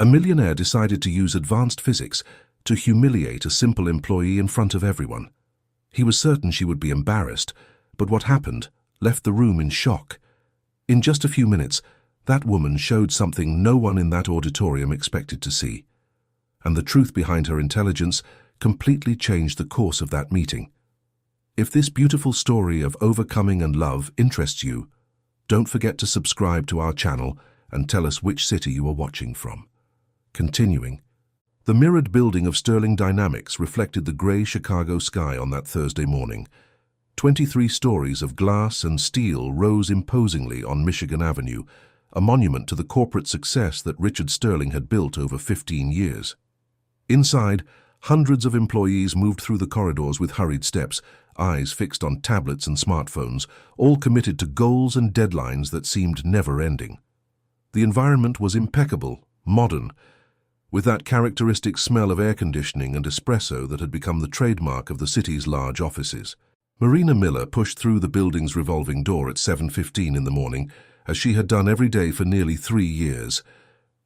A millionaire decided to use advanced physics to humiliate a simple employee in front of everyone. He was certain she would be embarrassed, but what happened left the room in shock. In just a few minutes, that woman showed something no one in that auditorium expected to see. And the truth behind her intelligence completely changed the course of that meeting. If this beautiful story of overcoming and love interests you, don't forget to subscribe to our channel and tell us which city you are watching from. Continuing, the mirrored building of Sterling Dynamics reflected the grey Chicago sky on that Thursday morning. 23 stories of glass and steel rose imposingly on Michigan Avenue, a monument to the corporate success that Richard Sterling had built over 15 years. Inside, hundreds of employees moved through the corridors with hurried steps, eyes fixed on tablets and smartphones, all committed to goals and deadlines that seemed never-ending. The environment was impeccable, modern, with that characteristic smell of air conditioning and espresso that had become the trademark of the city's large offices. Marina Miller pushed through the building's revolving door at 7:15 in the morning, as she had done every day for nearly 3 years.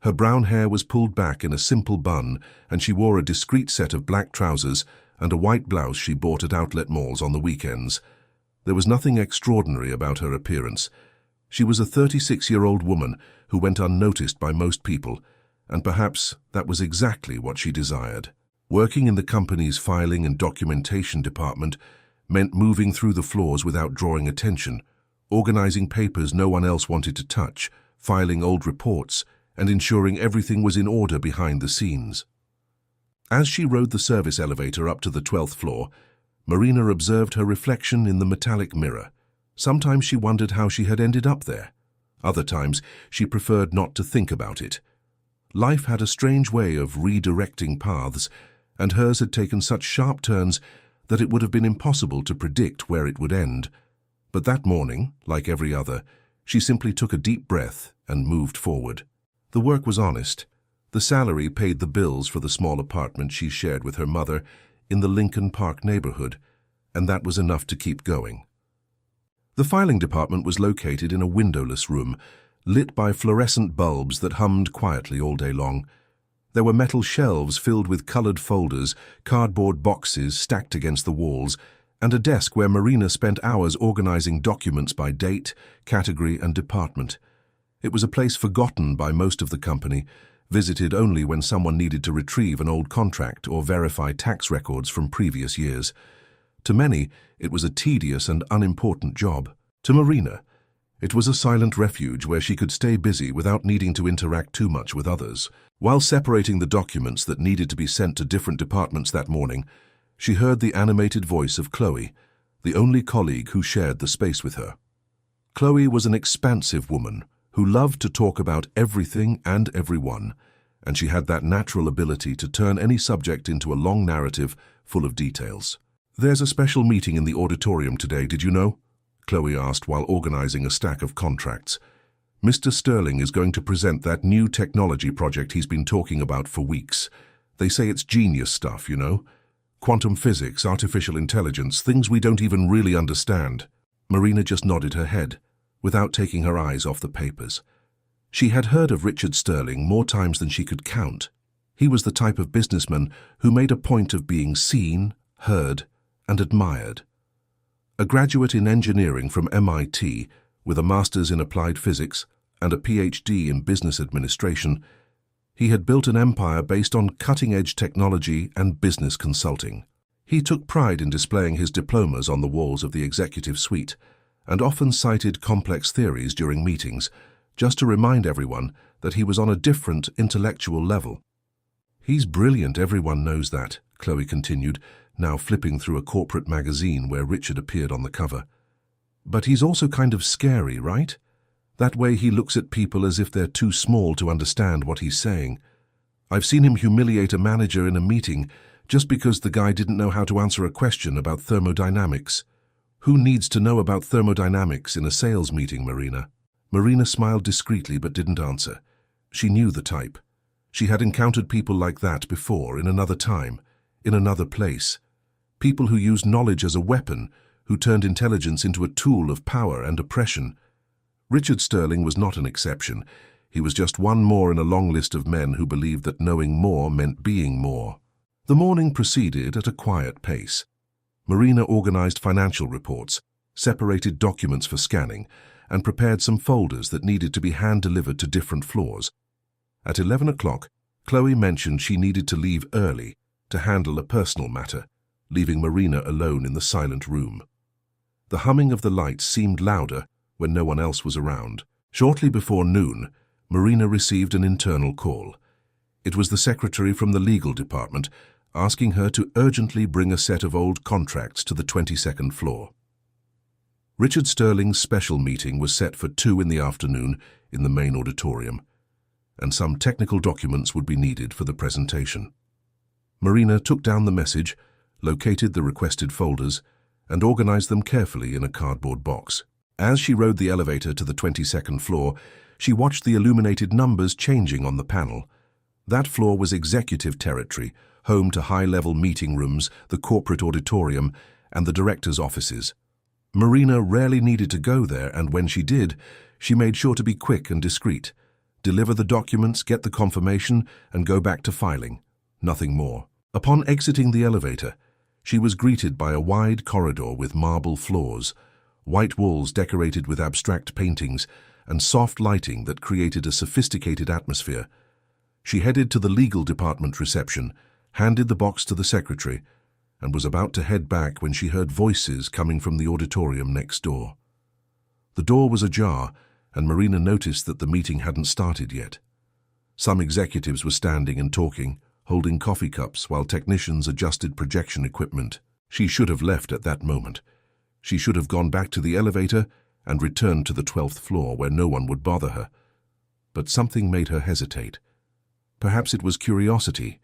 Her brown hair was pulled back in a simple bun, and she wore a discreet set of black trousers and a white blouse she bought at outlet malls on the weekends. There was nothing extraordinary about her appearance. She was a 36-year-old woman who went unnoticed by most people, and perhaps that was exactly what she desired. Working in the company's filing and documentation department meant moving through the floors without drawing attention, organizing papers no one else wanted to touch, filing old reports, and ensuring everything was in order behind the scenes. As she rode the service elevator up to the 12th floor, Marina observed her reflection in the metallic mirror. Sometimes she wondered how she had ended up there. Other times, she preferred not to think about it. Life had a strange way of redirecting paths, and hers had taken such sharp turns that it would have been impossible to predict where it would end. But that morning, like every other, she simply took a deep breath and moved forward. The work was honest. The salary paid the bills for the small apartment she shared with her mother in the Lincoln Park neighborhood, and that was enough to keep going. The filing department was located in a windowless room, lit by fluorescent bulbs that hummed quietly all day long. There were metal shelves filled with colored folders, cardboard boxes stacked against the walls, and a desk where Marina spent hours organizing documents by date, category, and department. It was a place forgotten by most of the company, visited only when someone needed to retrieve an old contract or verify tax records from previous years. To many, it was a tedious and unimportant job. To Marina, it was a silent refuge where she could stay busy without needing to interact too much with others. While separating the documents that needed to be sent to different departments that morning, she heard the animated voice of Chloe, the only colleague who shared the space with her. Chloe was an expansive woman who loved to talk about everything and everyone, and she had that natural ability to turn any subject into a long narrative full of details. "There's a special meeting in the auditorium today, did you know?" Chloe asked while organizing a stack of contracts. "Mr. Sterling is going to present that new technology project he's been talking about for weeks. They say it's genius stuff, you know. Quantum physics, artificial intelligence, things we don't even really understand." Marina just nodded her head, without taking her eyes off the papers. She had heard of Richard Sterling more times than she could count. He was the type of businessman who made a point of being seen, heard, and admired. A graduate in engineering from MIT, with a master's in applied physics and a PhD in business administration, he had built an empire based on cutting-edge technology and business consulting. He took pride in displaying his diplomas on the walls of the executive suite, and often cited complex theories during meetings, just to remind everyone that he was on a different intellectual level. "He's brilliant, everyone knows that," Chloe continued, now flipping through a corporate magazine where Richard appeared on the cover. "But he's also kind of scary, right? That way he looks at people as if they're too small to understand what he's saying. I've seen him humiliate a manager in a meeting just because the guy didn't know how to answer a question about thermodynamics. Who needs to know about thermodynamics in a sales meeting, Marina?" Marina smiled discreetly but didn't answer. She knew the type. She had encountered people like that before, in another time, in another place. People who used knowledge as a weapon, who turned intelligence into a tool of power and oppression. Richard Sterling was not an exception. He was just one more in a long list of men who believed that knowing more meant being more. The morning proceeded at a quiet pace. Marina organized financial reports, separated documents for scanning, and prepared some folders that needed to be hand-delivered to different floors. At 11 o'clock, Chloe mentioned she needed to leave early to handle a personal matter, leaving Marina alone in the silent room. The humming of the lights seemed louder when no one else was around. Shortly before noon, Marina received an internal call. It was the secretary from the legal department asking her to urgently bring a set of old contracts to the 22nd floor. Richard Sterling's special meeting was set for 2 in the afternoon in the main auditorium, and some technical documents would be needed for the presentation. Marina took down the message, located the requested folders, and organized them carefully in a cardboard box. As she rode the elevator to the 22nd floor, she watched the illuminated numbers changing on the panel. That floor was executive territory, home to high-level meeting rooms, the corporate auditorium, and the directors' offices. Marina rarely needed to go there, and when she did, she made sure to be quick and discreet, deliver the documents, get the confirmation, and go back to filing. Nothing more. Upon exiting the elevator, she was greeted by a wide corridor with marble floors, white walls decorated with abstract paintings, and soft lighting that created a sophisticated atmosphere. She headed to the legal department reception, handed the box to the secretary, and was about to head back when she heard voices coming from the auditorium next door. The door was ajar, and Marina noticed that the meeting hadn't started yet. Some executives were standing and talking, holding coffee cups while technicians adjusted projection equipment. She should have left at that moment. She should have gone back to the elevator and returned to the 12th floor where no one would bother her. But something made her hesitate. Perhaps it was curiosity,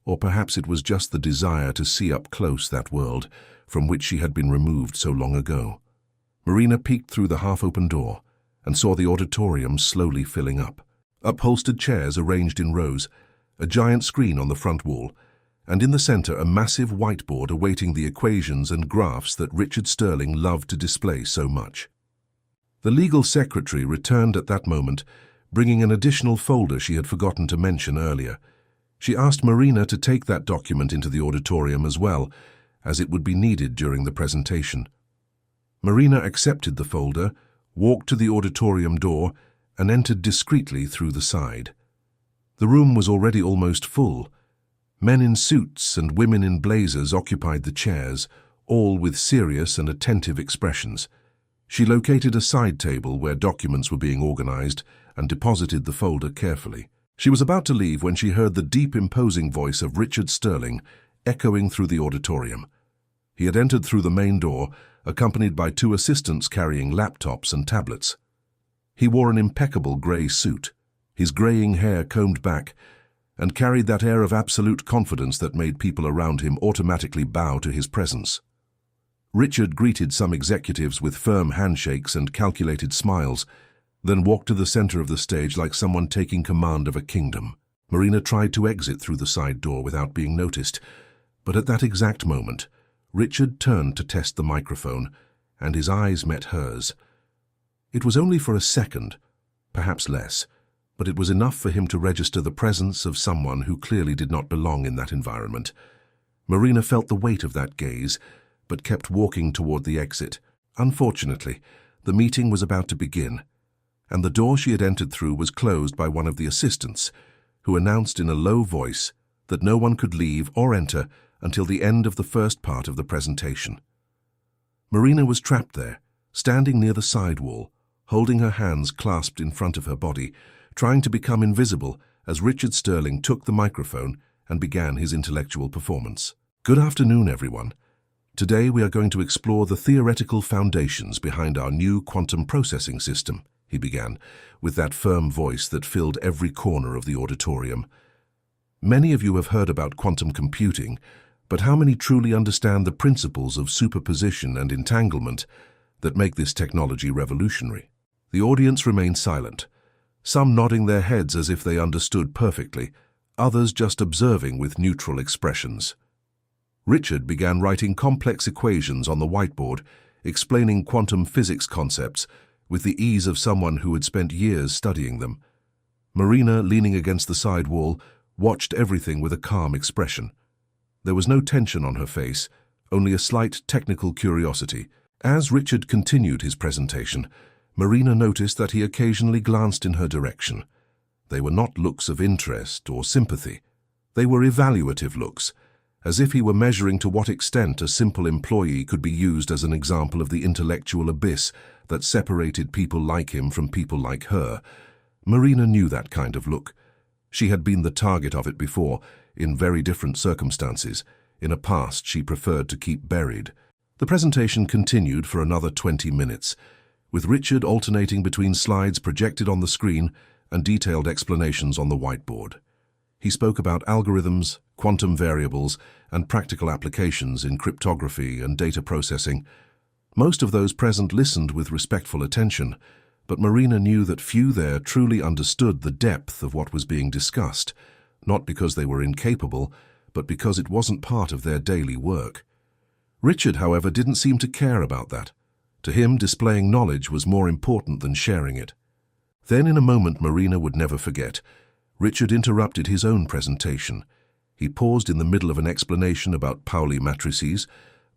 or perhaps it was just the desire to see up close that world from which she had been removed so long ago. Marina peeked through the half-open door and saw the auditorium slowly filling up. Upholstered chairs arranged in rows, a giant screen on the front wall, and in the center a massive whiteboard awaiting the equations and graphs that Richard Sterling loved to display so much. The legal secretary returned at that moment, bringing an additional folder she had forgotten to mention earlier. She asked Marina to take that document into the auditorium as well, as it would be needed during the presentation. Marina accepted the folder, walked to the auditorium door, and entered discreetly through the side. The room was already almost full. Men in suits and women in blazers occupied the chairs, all with serious and attentive expressions. She located a side table where documents were being organized and deposited the folder carefully. She was about to leave when she heard the deep, imposing voice of Richard Sterling echoing through the auditorium. He had entered through the main door, accompanied by 2 assistants carrying laptops and tablets. He wore an impeccable grey suit, his greying hair combed back, and carried that air of absolute confidence that made people around him automatically bow to his presence. Richard greeted some executives with firm handshakes and calculated smiles, then walked to the center of the stage like someone taking command of a kingdom. Marina tried to exit through the side door without being noticed, but at that exact moment, Richard turned to test the microphone, and his eyes met hers. It was only for a second, perhaps less, but it was enough for him to register the presence of someone who clearly did not belong in that environment. Marina felt the weight of that gaze, but kept walking toward the exit. Unfortunately, the meeting was about to begin, and the door she had entered through was closed by one of the assistants, who announced in a low voice that no one could leave or enter until the end of the first part of the presentation. Marina was trapped there, standing near the side wall, holding her hands clasped in front of her body, trying to become invisible as Richard Sterling took the microphone and began his intellectual performance. Good afternoon, everyone. Today we are going to explore the theoretical foundations behind our new quantum processing system, he began, with that firm voice that filled every corner of the auditorium. Many of you have heard about quantum computing, but how many truly understand the principles of superposition and entanglement that make this technology revolutionary? The audience remained silent, some nodding their heads as if they understood perfectly, others just observing with neutral expressions. Richard began writing complex equations on the whiteboard, explaining quantum physics concepts with the ease of someone who had spent years studying them. Marina, leaning against the side wall, watched everything with a calm expression. There was no tension on her face, only a slight technical curiosity. As Richard continued his presentation, Marina noticed that he occasionally glanced in her direction. They were not looks of interest or sympathy. They were evaluative looks, as if he were measuring to what extent a simple employee could be used as an example of the intellectual abyss that separated people like him from people like her. Marina knew that kind of look. She had been the target of it before, in very different circumstances, in a past she preferred to keep buried. The presentation continued for another 20 minutes, with Richard alternating between slides projected on the screen and detailed explanations on the whiteboard. He spoke about algorithms, quantum variables, and practical applications in cryptography and data processing. Most of those present listened with respectful attention, but Marina knew that few there truly understood the depth of what was being discussed, not because they were incapable, but because it wasn't part of their daily work. Richard, however, didn't seem to care about that. To him, displaying knowledge was more important than sharing it. Then, in a moment Marina would never forget, Richard interrupted his own presentation. He paused in the middle of an explanation about Pauli matrices,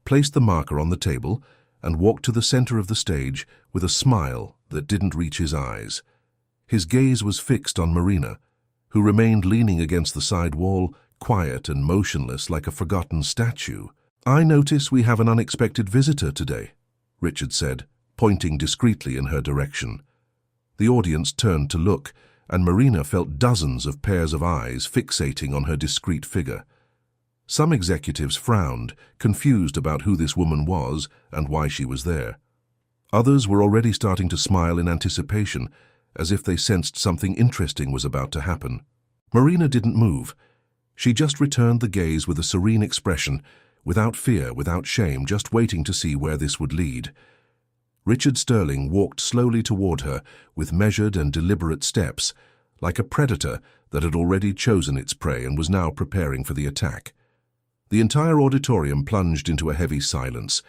placed the marker on the table, and walked to the center of the stage with a smile that didn't reach his eyes. His gaze was fixed on Marina, who remained leaning against the side wall, quiet and motionless like a forgotten statue. "I notice we have an unexpected visitor today," Richard said, pointing discreetly in her direction. The audience turned to look, and Marina felt dozens of pairs of eyes fixating on her discreet figure. Some executives frowned, confused about who this woman was and why she was there. Others were already starting to smile in anticipation, as if they sensed something interesting was about to happen. Marina didn't move. She just returned the gaze with a serene expression, without fear, without shame, just waiting to see where this would lead. Richard Sterling walked slowly toward her with measured and deliberate steps, like a predator that had already chosen its prey and was now preparing for the attack. The entire auditorium plunged into a heavy silence,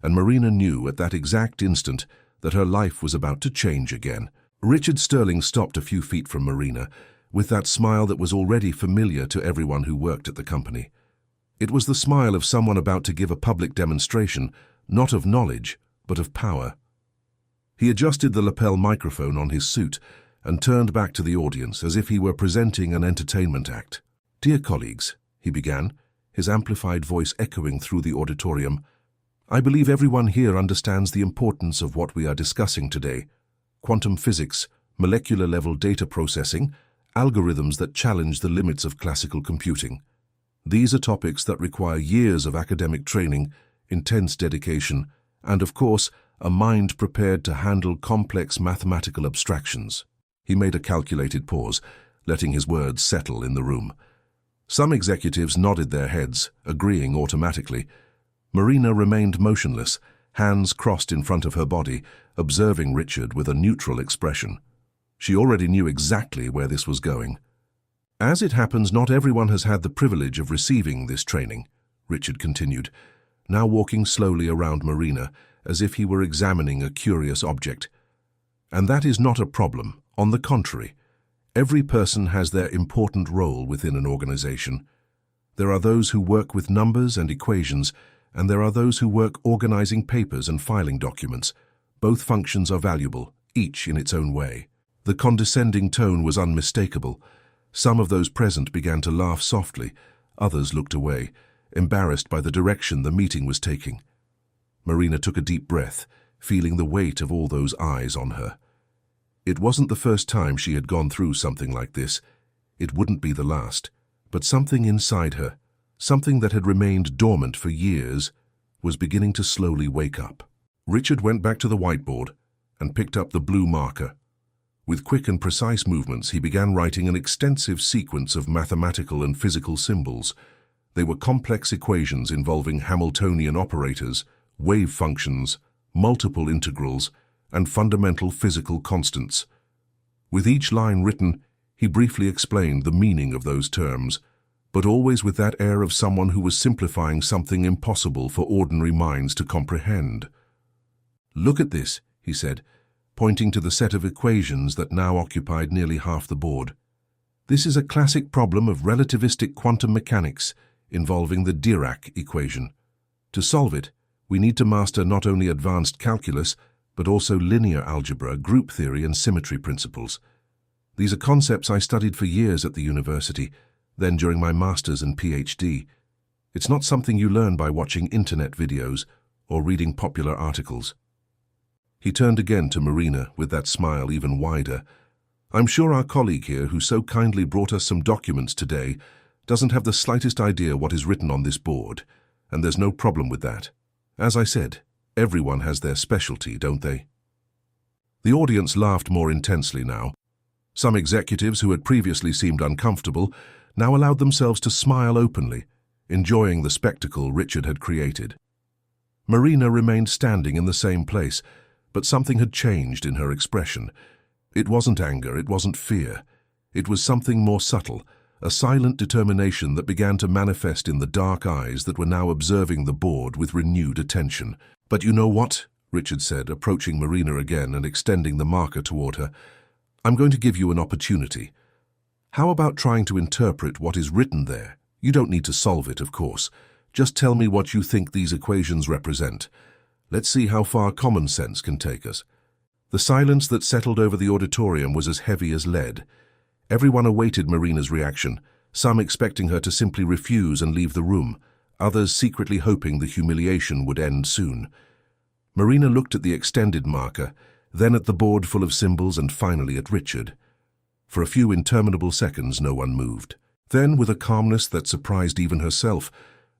and Marina knew at that exact instant that her life was about to change again. Richard Sterling stopped a few feet from Marina, with that smile that was already familiar to everyone who worked at the company. It was the smile of someone about to give a public demonstration, not of knowledge, but of power. He adjusted the lapel microphone on his suit and turned back to the audience as if he were presenting an entertainment act. "Dear colleagues," he began, his amplified voice echoing through the auditorium, "I believe everyone here understands the importance of what we are discussing today: quantum physics, molecular-level data processing, algorithms that challenge the limits of classical computing. These are topics that require years of academic training, intense dedication, and, of course, a mind prepared to handle complex mathematical abstractions." He made a calculated pause, letting his words settle in the room. Some executives nodded their heads, agreeing automatically. Marina remained motionless, hands crossed in front of her body, observing Richard with a neutral expression. She already knew exactly where this was going. "As it happens, not everyone has had the privilege of receiving this training," Richard continued, now walking slowly around Marina, as if he were examining a curious object. "And that is not a problem. On the contrary, every person has their important role within an organization. There are those who work with numbers and equations, and there are those who work organizing papers and filing documents. Both functions are valuable, each in its own way." The condescending tone was unmistakable. Some of those present began to laugh softly, others looked away, embarrassed by the direction the meeting was taking. Marina took a deep breath, feeling the weight of all those eyes on her. It wasn't the first time she had gone through something like this. It wouldn't be the last. But something inside her, something that had remained dormant for years, was beginning to slowly wake up. Richard went back to the whiteboard and picked up the blue marker. With quick and precise movements, he began writing an extensive sequence of mathematical and physical symbols. They were complex equations involving Hamiltonian operators, wave functions, multiple integrals, and fundamental physical constants. With each line written, he briefly explained the meaning of those terms, but always with that air of someone who was simplifying something impossible for ordinary minds to comprehend. "Look at this," he said, pointing to the set of equations that now occupied nearly half the board. This is a classic problem of relativistic quantum mechanics involving the Dirac equation. To solve it, we need to master not only advanced calculus, but also linear algebra, group theory, and symmetry principles. These are concepts I studied for years at the university, then during my master's and PhD. It's not something you learn by watching internet videos or reading popular articles. He turned again to Marina with that smile even wider. I'm sure our colleague here, who so kindly brought us some documents today, doesn't have the slightest idea what is written on this board, and there's no problem with that. As I said, everyone has their specialty, don't they? The audience laughed more intensely now. Some executives who had previously seemed uncomfortable now allowed themselves to smile openly, enjoying the spectacle Richard had created. Marina remained standing in the same place, but something had changed in her expression. It wasn't anger, it wasn't fear. It was something more subtle, a silent determination that began to manifest in the dark eyes that were now observing the board with renewed attention. "But you know what?" Richard said, approaching Marina again and extending the marker toward her. "I'm going to give you an opportunity. How about trying to interpret what is written there? You don't need to solve it, of course. Just tell me what you think these equations represent. Let's see how far common sense can take us." The silence that settled over the auditorium was as heavy as lead. Everyone awaited Marina's reaction, some expecting her to simply refuse and leave the room, others secretly hoping the humiliation would end soon. Marina looked at the extended marker, then at the board full of symbols, and finally at Richard. For a few interminable seconds, no one moved. Then, with a calmness that surprised even herself,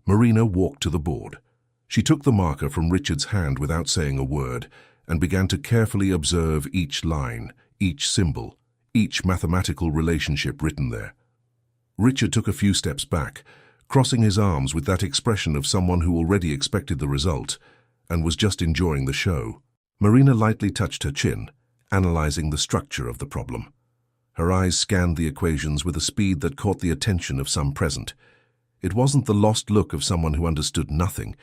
Marina walked to the board. She took the marker from Richard's hand without saying a word, and began to carefully observe each line, each symbol, each mathematical relationship written there. Richard took a few steps back, crossing his arms with that expression of someone who already expected the result and was just enjoying the show. Marina lightly touched her chin, analyzing the structure of the problem. Her eyes scanned the equations with a speed that caught the attention of some present. It wasn't the lost look of someone who understood nothing.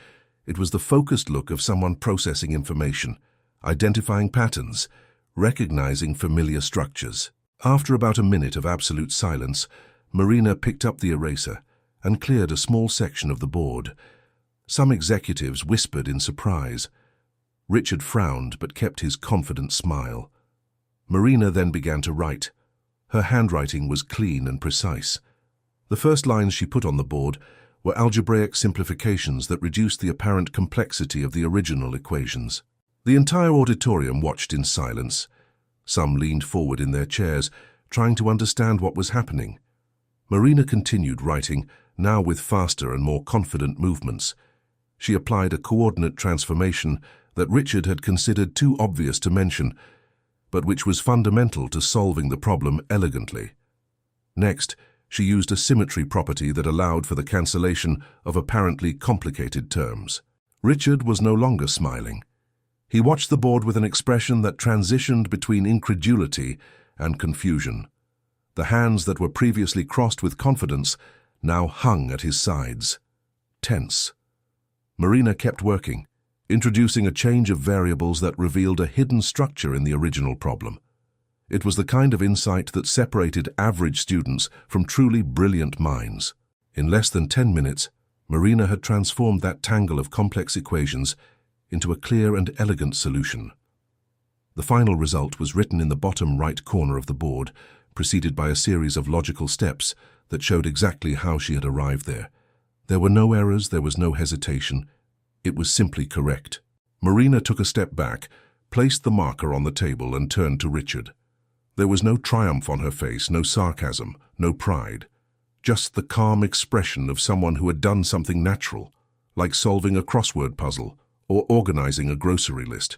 It was the focused look of someone processing information, identifying patterns, recognizing familiar structures. After about a minute of absolute silence, Marina picked up the eraser and cleared a small section of the board. Some executives whispered in surprise. Richard frowned but kept his confident smile. Marina then began to write. Her handwriting was clean and precise. The first lines she put on the board were algebraic simplifications that reduced the apparent complexity of the original equations. The entire auditorium watched in silence. Some leaned forward in their chairs, trying to understand what was happening. Marina continued writing, now with faster and more confident movements. She applied a coordinate transformation that Richard had considered too obvious to mention, but which was fundamental to solving the problem elegantly. Next, she used a symmetry property that allowed for the cancellation of apparently complicated terms. Richard was no longer smiling. He watched the board with an expression that transitioned between incredulity and confusion. The hands that were previously crossed with confidence now hung at his sides, tense. Marina kept working, introducing a change of variables that revealed a hidden structure in the original problem. It was the kind of insight that separated average students from truly brilliant minds. In less than 10 minutes, Marina had transformed that tangle of complex equations into a clear and elegant solution. The final result was written in the bottom right corner of the board, preceded by a series of logical steps that showed exactly how she had arrived there. There were no errors, there was no hesitation. It was simply correct. Marina took a step back, placed the marker on the table, and turned to Richard. There was no triumph on her face, no sarcasm, no pride. Just the calm expression of someone who had done something natural, like solving a crossword puzzle or organizing a grocery list.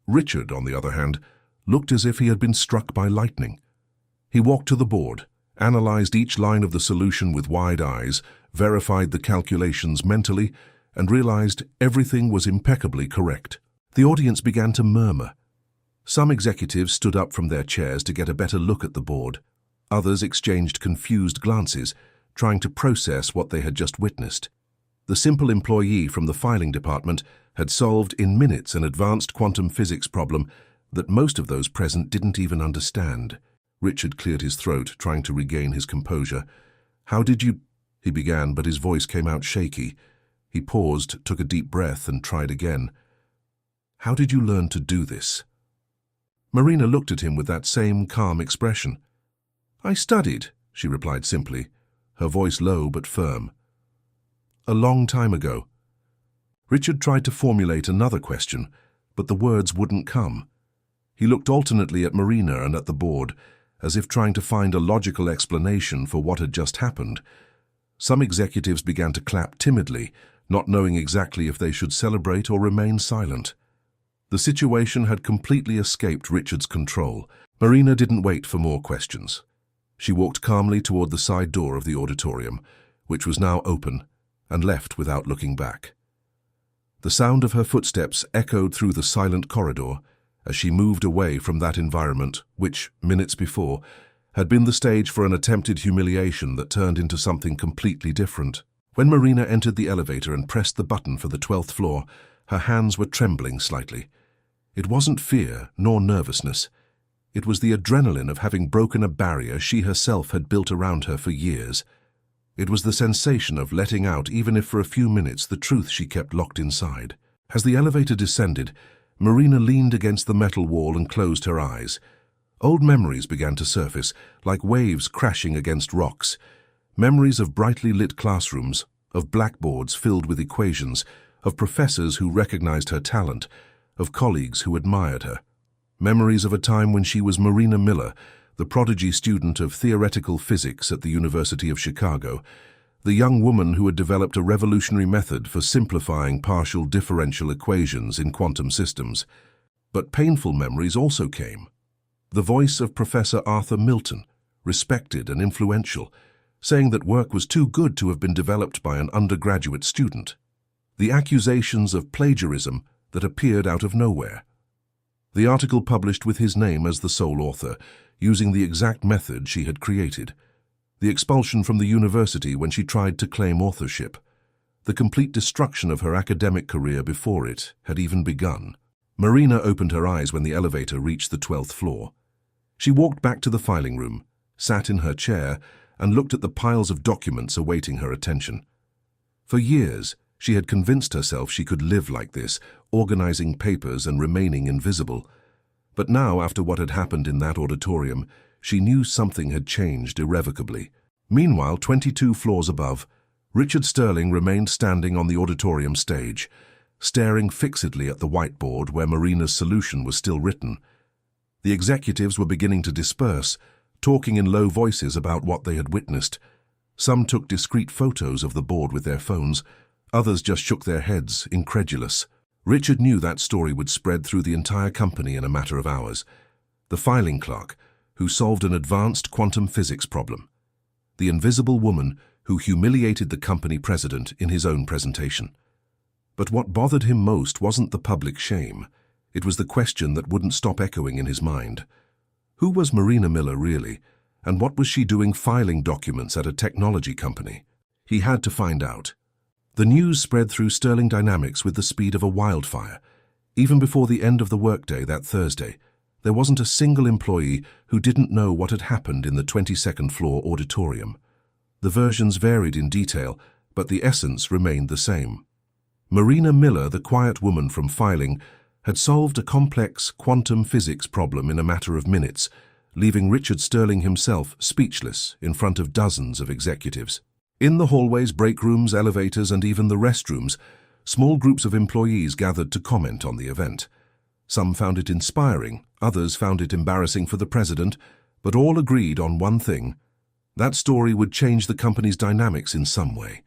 Richard, on the other hand, looked as if he had been struck by lightning. He walked to the board, analyzed each line of the solution with wide eyes, verified the calculations mentally, and realized everything was impeccably correct. The audience began to murmur. Some executives stood up from their chairs to get a better look at the board. Others exchanged confused glances, trying to process what they had just witnessed. The simple employee from the filing department had solved in minutes an advanced quantum physics problem that most of those present didn't even understand. Richard cleared his throat, trying to regain his composure. "How did you—" he began, but his voice came out shaky. He paused, took a deep breath, and tried again. "How did you learn to do this?" Marina looked at him with that same calm expression. "I studied," she replied simply, her voice low but firm. "A long time ago." Richard tried to formulate another question, but the words wouldn't come. He looked alternately at Marina and at the board, as if trying to find a logical explanation for what had just happened. Some executives began to clap timidly, not knowing exactly if they should celebrate or remain silent. The situation had completely escaped Richard's control. Marina didn't wait for more questions. She walked calmly toward the side door of the auditorium, which was now open, and left without looking back. The sound of her footsteps echoed through the silent corridor as she moved away from that environment which, minutes before, had been the stage for an attempted humiliation that turned into something completely different. When Marina entered the elevator and pressed the button for the 12th floor, her hands were trembling slightly. It wasn't fear nor nervousness. It was the adrenaline of having broken a barrier she herself had built around her for years. It was the sensation of letting out, even if for a few minutes, the truth she kept locked inside. As the elevator descended, Marina leaned against the metal wall and closed her eyes. Old memories began to surface, like waves crashing against rocks. Memories of brightly lit classrooms, of blackboards filled with equations, of professors who recognized her talent, of colleagues who admired her. Memories of a time when she was Marina Miller, the prodigy student of theoretical physics at the University of Chicago, the young woman who had developed a revolutionary method for simplifying partial differential equations in quantum systems. But painful memories also came. The voice of Professor Arthur Milton, respected and influential, saying that work was too good to have been developed by an undergraduate student. The accusations of plagiarism that appeared out of nowhere. The article published with his name as the sole author, using the exact method she had created. The expulsion from the university when she tried to claim authorship. The complete destruction of her academic career before it had even begun. Marina opened her eyes when the elevator reached the 12th floor. She walked back to the filing room, sat in her chair, and looked at the piles of documents awaiting her attention. For years, she had convinced herself she could live like this, organizing papers and remaining invisible. But now, after what had happened in that auditorium, she knew something had changed irrevocably. Meanwhile, 22 floors above, Richard Sterling remained standing on the auditorium stage, staring fixedly at the whiteboard where Marina's solution was still written. The executives were beginning to disperse, talking in low voices about what they had witnessed. Some took discreet photos of the board with their phones, others just shook their heads, incredulous. Richard knew that story would spread through the entire company in a matter of hours. The filing clerk, who solved an advanced quantum physics problem. The invisible woman who humiliated the company president in his own presentation. But what bothered him most wasn't the public shame. It was the question that wouldn't stop echoing in his mind. Who was Marina Miller really, and what was she doing filing documents at a technology company? He had to find out. The news spread through Sterling Dynamics with the speed of a wildfire. Even before the end of the workday that Thursday, there wasn't a single employee who didn't know what had happened in the 22nd floor auditorium. The versions varied in detail, but the essence remained the same. Marina Miller, the quiet woman from filing, had solved a complex quantum physics problem in a matter of minutes, leaving Richard Sterling himself speechless in front of dozens of executives. In the hallways, break rooms, elevators, and even the restrooms, small groups of employees gathered to comment on the event. Some found it inspiring, others found it embarrassing for the president, but all agreed on one thing. That story would change the company's dynamics in some way.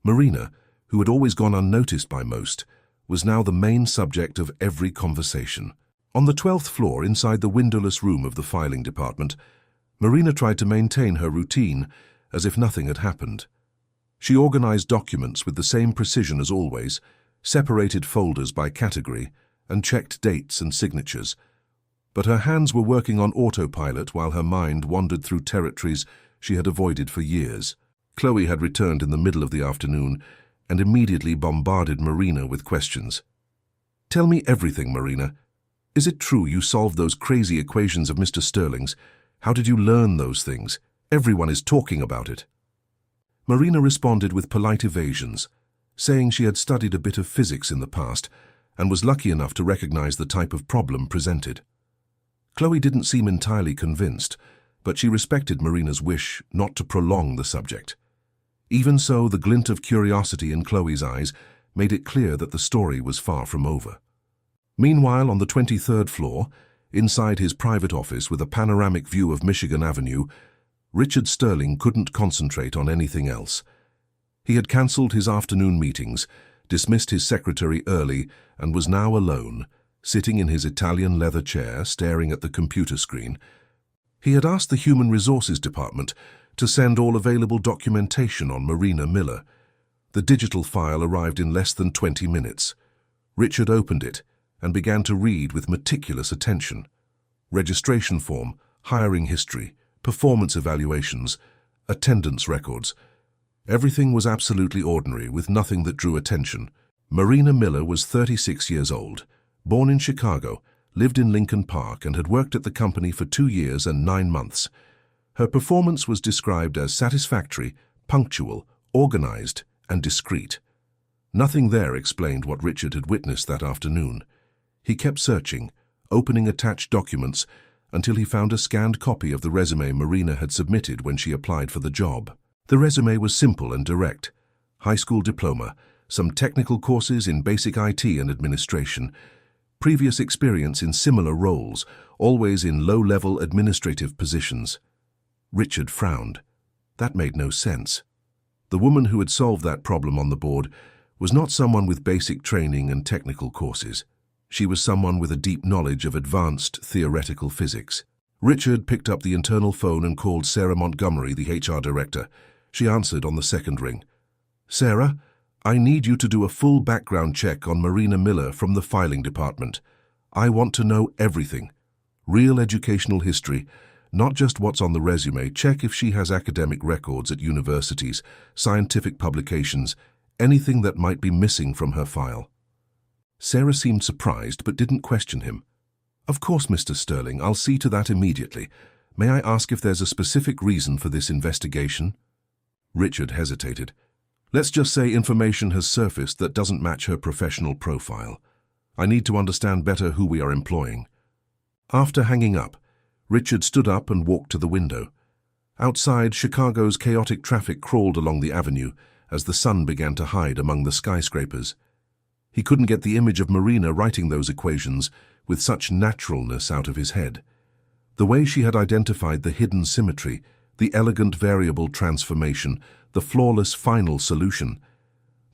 Marina, who had always gone unnoticed by most, was now the main subject of every conversation. On the 12th floor, inside the windowless room of the filing department, Marina tried to maintain her routine, as if nothing had happened. She organized documents with the same precision as always, separated folders by category, and checked dates and signatures. But her hands were working on autopilot while her mind wandered through territories she had avoided for years. Chloe had returned in the middle of the afternoon and immediately bombarded Marina with questions. "Tell me everything, Marina. Is it true you solved those crazy equations of Mr. Sterling's? How did you learn those things? Everyone is talking about it." Marina responded with polite evasions, saying she had studied a bit of physics in the past and was lucky enough to recognize the type of problem presented. Chloe didn't seem entirely convinced, but she respected Marina's wish not to prolong the subject. Even so, the glint of curiosity in Chloe's eyes made it clear that the story was far from over. Meanwhile, on the 23rd floor, inside his private office with a panoramic view of Michigan Avenue, Richard Sterling couldn't concentrate on anything else. He had cancelled his afternoon meetings, dismissed his secretary early, and was now alone, sitting in his Italian leather chair, staring at the computer screen. He had asked the Human Resources Department to send all available documentation on Marina Miller. The digital file arrived in less than 20 minutes. Richard opened it and began to read with meticulous attention. Registration form, hiring history, performance evaluations, attendance records. Everything was absolutely ordinary, with nothing that drew attention. Marina Miller was 36 years old, born in Chicago, lived in Lincoln Park, and had worked at the company for 2 years and 9 months. Her performance was described as satisfactory, punctual, organized, and discreet. Nothing there explained what Richard had witnessed that afternoon. He kept searching, opening attached documents, until he found a scanned copy of the resume Marina had submitted when she applied for the job. The resume was simple and direct. High school diploma, some technical courses in basic IT and administration, previous experience in similar roles, always in low-level administrative positions. Richard frowned. That made no sense. The woman who had solved that problem on the board was not someone with basic training and technical courses. She was someone with a deep knowledge of advanced theoretical physics. Richard picked up the internal phone and called Sarah Montgomery, the HR director. She answered on the second ring. "Sarah, I need you to do a full background check on Marina Miller from the filing department. I want to know everything. Real educational history, not just what's on the resume. Check if she has academic records at universities, scientific publications, anything that might be missing from her file." Sarah seemed surprised but didn't question him. "Of course, Mr. Sterling, I'll see to that immediately. May I ask if there's a specific reason for this investigation?" Richard hesitated. "Let's just say information has surfaced that doesn't match her professional profile. I need to understand better who we are employing." After hanging up, Richard stood up and walked to the window. Outside, Chicago's chaotic traffic crawled along the avenue as the sun began to hide among the skyscrapers. He couldn't get the image of Marina writing those equations with such naturalness out of his head. The way she had identified the hidden symmetry, the elegant variable transformation, the flawless final solution.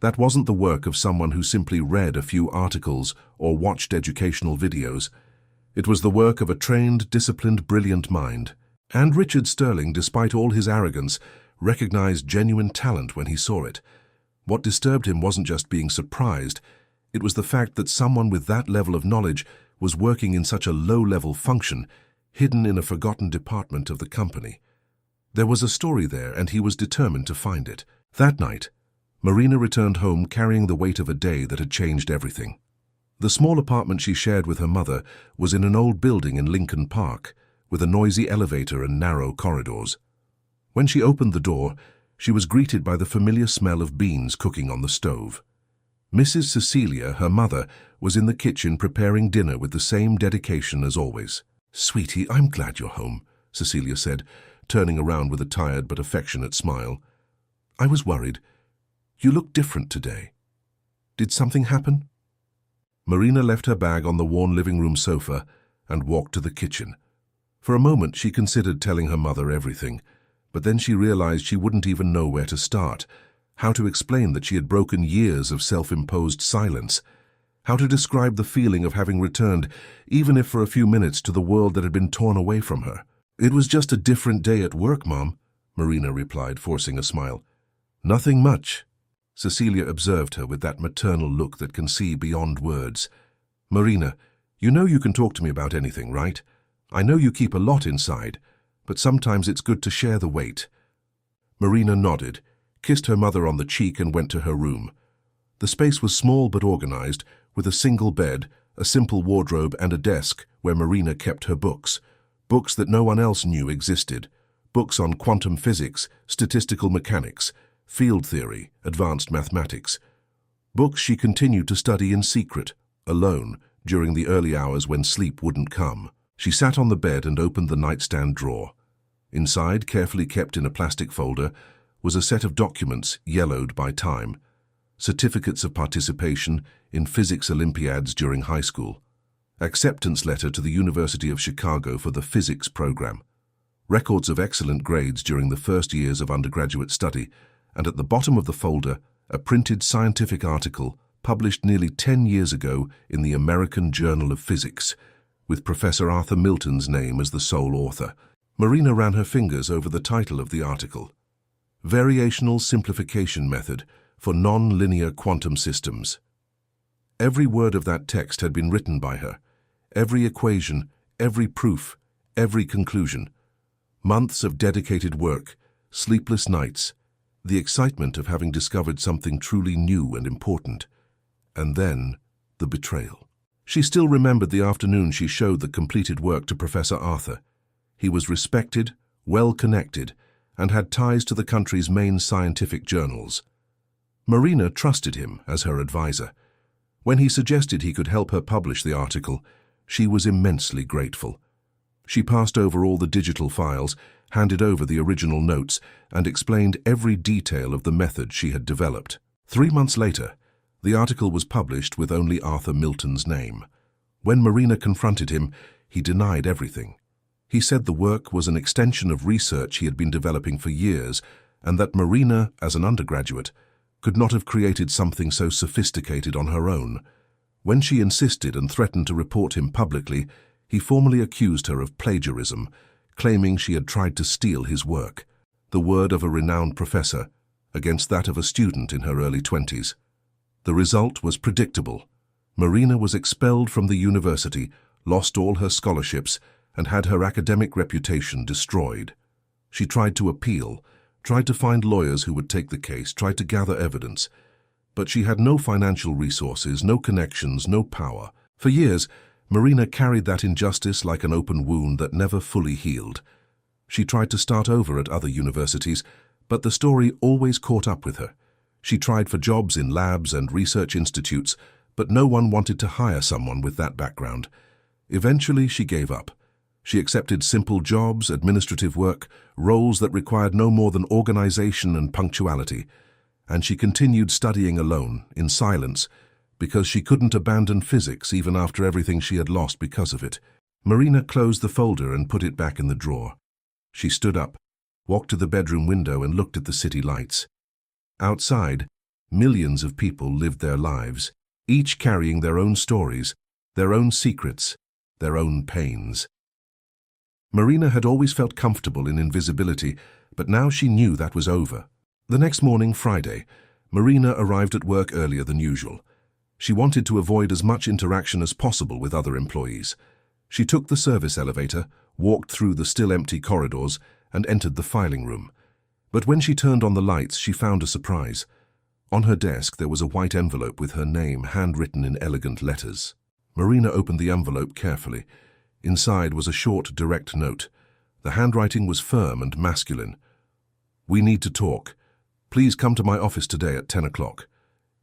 That wasn't the work of someone who simply read a few articles or watched educational videos. It was the work of a trained, disciplined, brilliant mind. And Richard Sterling, despite all his arrogance, recognized genuine talent when he saw it. What disturbed him wasn't just being surprised. It was the fact that someone with that level of knowledge was working in such a low-level function, hidden in a forgotten department of the company. There was a story there, and he was determined to find it. That night, Marina returned home carrying the weight of a day that had changed everything. The small apartment she shared with her mother was in an old building in Lincoln Park, with a noisy elevator and narrow corridors. When she opened the door, she was greeted by the familiar smell of beans cooking on the stove. Mrs. Cecilia, her mother, was in the kitchen preparing dinner with the same dedication as always. "Sweetie, I'm glad you're home," Cecilia said, turning around with a tired but affectionate smile. "I was worried. You look different today. Did something happen?" Marina left her bag on the worn living room sofa and walked to the kitchen. For a moment she considered telling her mother everything, but then she realized she wouldn't even know where to start, how to explain that she had broken years of self-imposed silence, how to describe the feeling of having returned, even if for a few minutes, to the world that had been torn away from her. "It was just a different day at work, Mom," Marina replied, forcing a smile. "Nothing much." Cecilia observed her with that maternal look that can see beyond words. "Marina, you know you can talk to me about anything, right? I know you keep a lot inside, but sometimes it's good to share the weight." Marina nodded, kissed her mother on the cheek and went to her room. The space was small but organized, with a single bed, a simple wardrobe and a desk where Marina kept her books. Books that no one else knew existed. Books on quantum physics, statistical mechanics, field theory, advanced mathematics. Books she continued to study in secret, alone, during the early hours when sleep wouldn't come. She sat on the bed and opened the nightstand drawer. Inside, carefully kept in a plastic folder, was a set of documents yellowed by time. Certificates of participation in physics Olympiads during high school. Acceptance letter to the University of Chicago for the physics program. Records of excellent grades during the first years of undergraduate study, and at the bottom of the folder, a printed scientific article published nearly 10 years ago in the American Journal of Physics, with Professor Arthur Milton's name as the sole author. Marina ran her fingers over the title of the article. Variational Simplification Method for Non-Linear Quantum Systems. Every word of that text had been written by her. Every equation, every proof, every conclusion. Months of dedicated work, sleepless nights, the excitement of having discovered something truly new and important. And then, the betrayal. She still remembered the afternoon she showed the completed work to Professor Arthur. He was respected, well-connected, and had ties to the country's main scientific journals. Marina trusted him as her advisor. When he suggested he could help her publish the article, she was immensely grateful. She passed over all the digital files, handed over the original notes, and explained every detail of the method she had developed. 3 months later, the article was published with only Arthur Milton's name. When Marina confronted him, he denied everything. He said the work was an extension of research he had been developing for years, and that Marina, as an undergraduate, could not have created something so sophisticated on her own. When she insisted and threatened to report him publicly, he formally accused her of plagiarism, claiming she had tried to steal his work. The word of a renowned professor against that of a student in her early 20s. The result was predictable. Marina was expelled from the university, lost all her scholarships, and had her academic reputation destroyed. She tried to appeal, tried to find lawyers who would take the case, tried to gather evidence. But she had no financial resources, no connections, no power. For years, Marina carried that injustice like an open wound that never fully healed. She tried to start over at other universities, but the story always caught up with her. She tried for jobs in labs and research institutes, but no one wanted to hire someone with that background. Eventually, she gave up. She accepted simple jobs, administrative work, roles that required no more than organization and punctuality. And she continued studying alone, in silence, because she couldn't abandon physics even after everything she had lost because of it. Marina closed the folder and put it back in the drawer. She stood up, walked to the bedroom window and looked at the city lights. Outside, millions of people lived their lives, each carrying their own stories, their own secrets, their own pains. Marina had always felt comfortable in invisibility, but now she knew that was over. The next morning, Friday, Marina arrived at work earlier than usual. She wanted to avoid as much interaction as possible with other employees. She took the service elevator, walked through the still empty corridors, and entered the filing room. But when she turned on the lights, she found a surprise. On her desk, there was a white envelope with her name handwritten in elegant letters. Marina opened the envelope carefully. Inside was a short, direct note. The handwriting was firm and masculine. "We need to talk. Please come to my office today at 10 o'clock.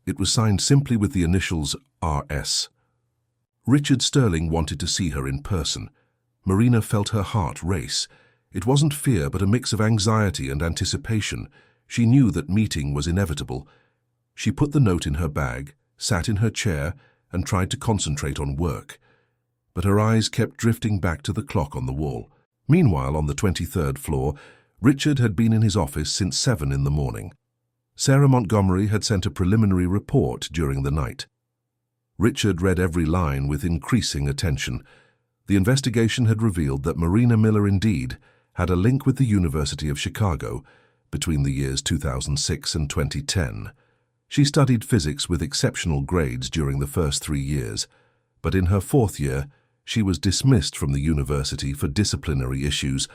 It was signed simply with the initials R.S. Richard Sterling wanted to see her in person. Marina felt her heart race. It wasn't fear, but a mix of anxiety and anticipation. She knew that meeting was inevitable. She put the note in her bag, sat in her chair, and tried to concentrate on work. But her eyes kept drifting back to the clock on the wall. Meanwhile, on the 23rd floor, Richard had been in his office since 7 in the morning. Sarah Montgomery had sent a preliminary report during the night. Richard read every line with increasing attention. The investigation had revealed that Marina Miller indeed had a link with the University of Chicago between the years 2006 and 2010. She studied physics with exceptional grades during the first 3 years, but in her 4th year, she was dismissed from the university for disciplinary issues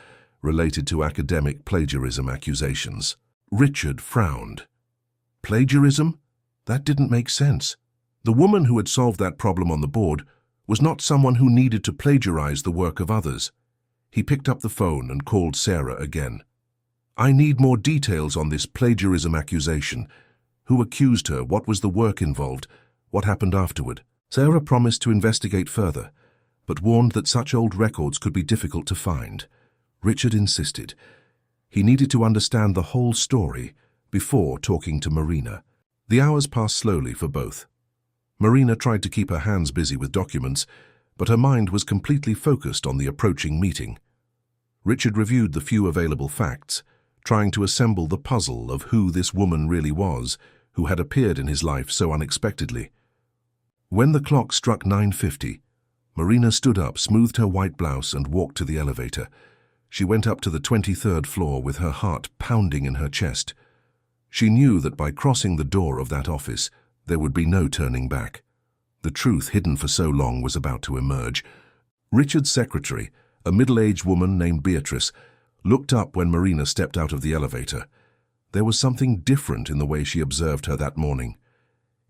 related to academic plagiarism accusations. Richard frowned. Plagiarism? That didn't make sense. The woman who had solved that problem on the board was not someone who needed to plagiarize the work of others. He picked up the phone and called Sarah again. "I need more details on this plagiarism accusation. Who accused her? What was the work involved? What happened afterward?" Sarah promised to investigate further, but warned that such old records could be difficult to find. Richard insisted. He needed to understand the whole story before talking to Marina. The hours passed slowly for both. Marina tried to keep her hands busy with documents, but her mind was completely focused on the approaching meeting. Richard reviewed the few available facts, trying to assemble the puzzle of who this woman really was, who had appeared in his life so unexpectedly. When the clock struck 9:50, Marina stood up, smoothed her white blouse, and walked to the elevator. She went up to the 23rd floor with her heart pounding in her chest. She knew that by crossing the door of that office, there would be no turning back. The truth hidden for so long was about to emerge. Richard's secretary, a middle-aged woman named Beatrice, looked up when Marina stepped out of the elevator. There was something different in the way she observed her that morning.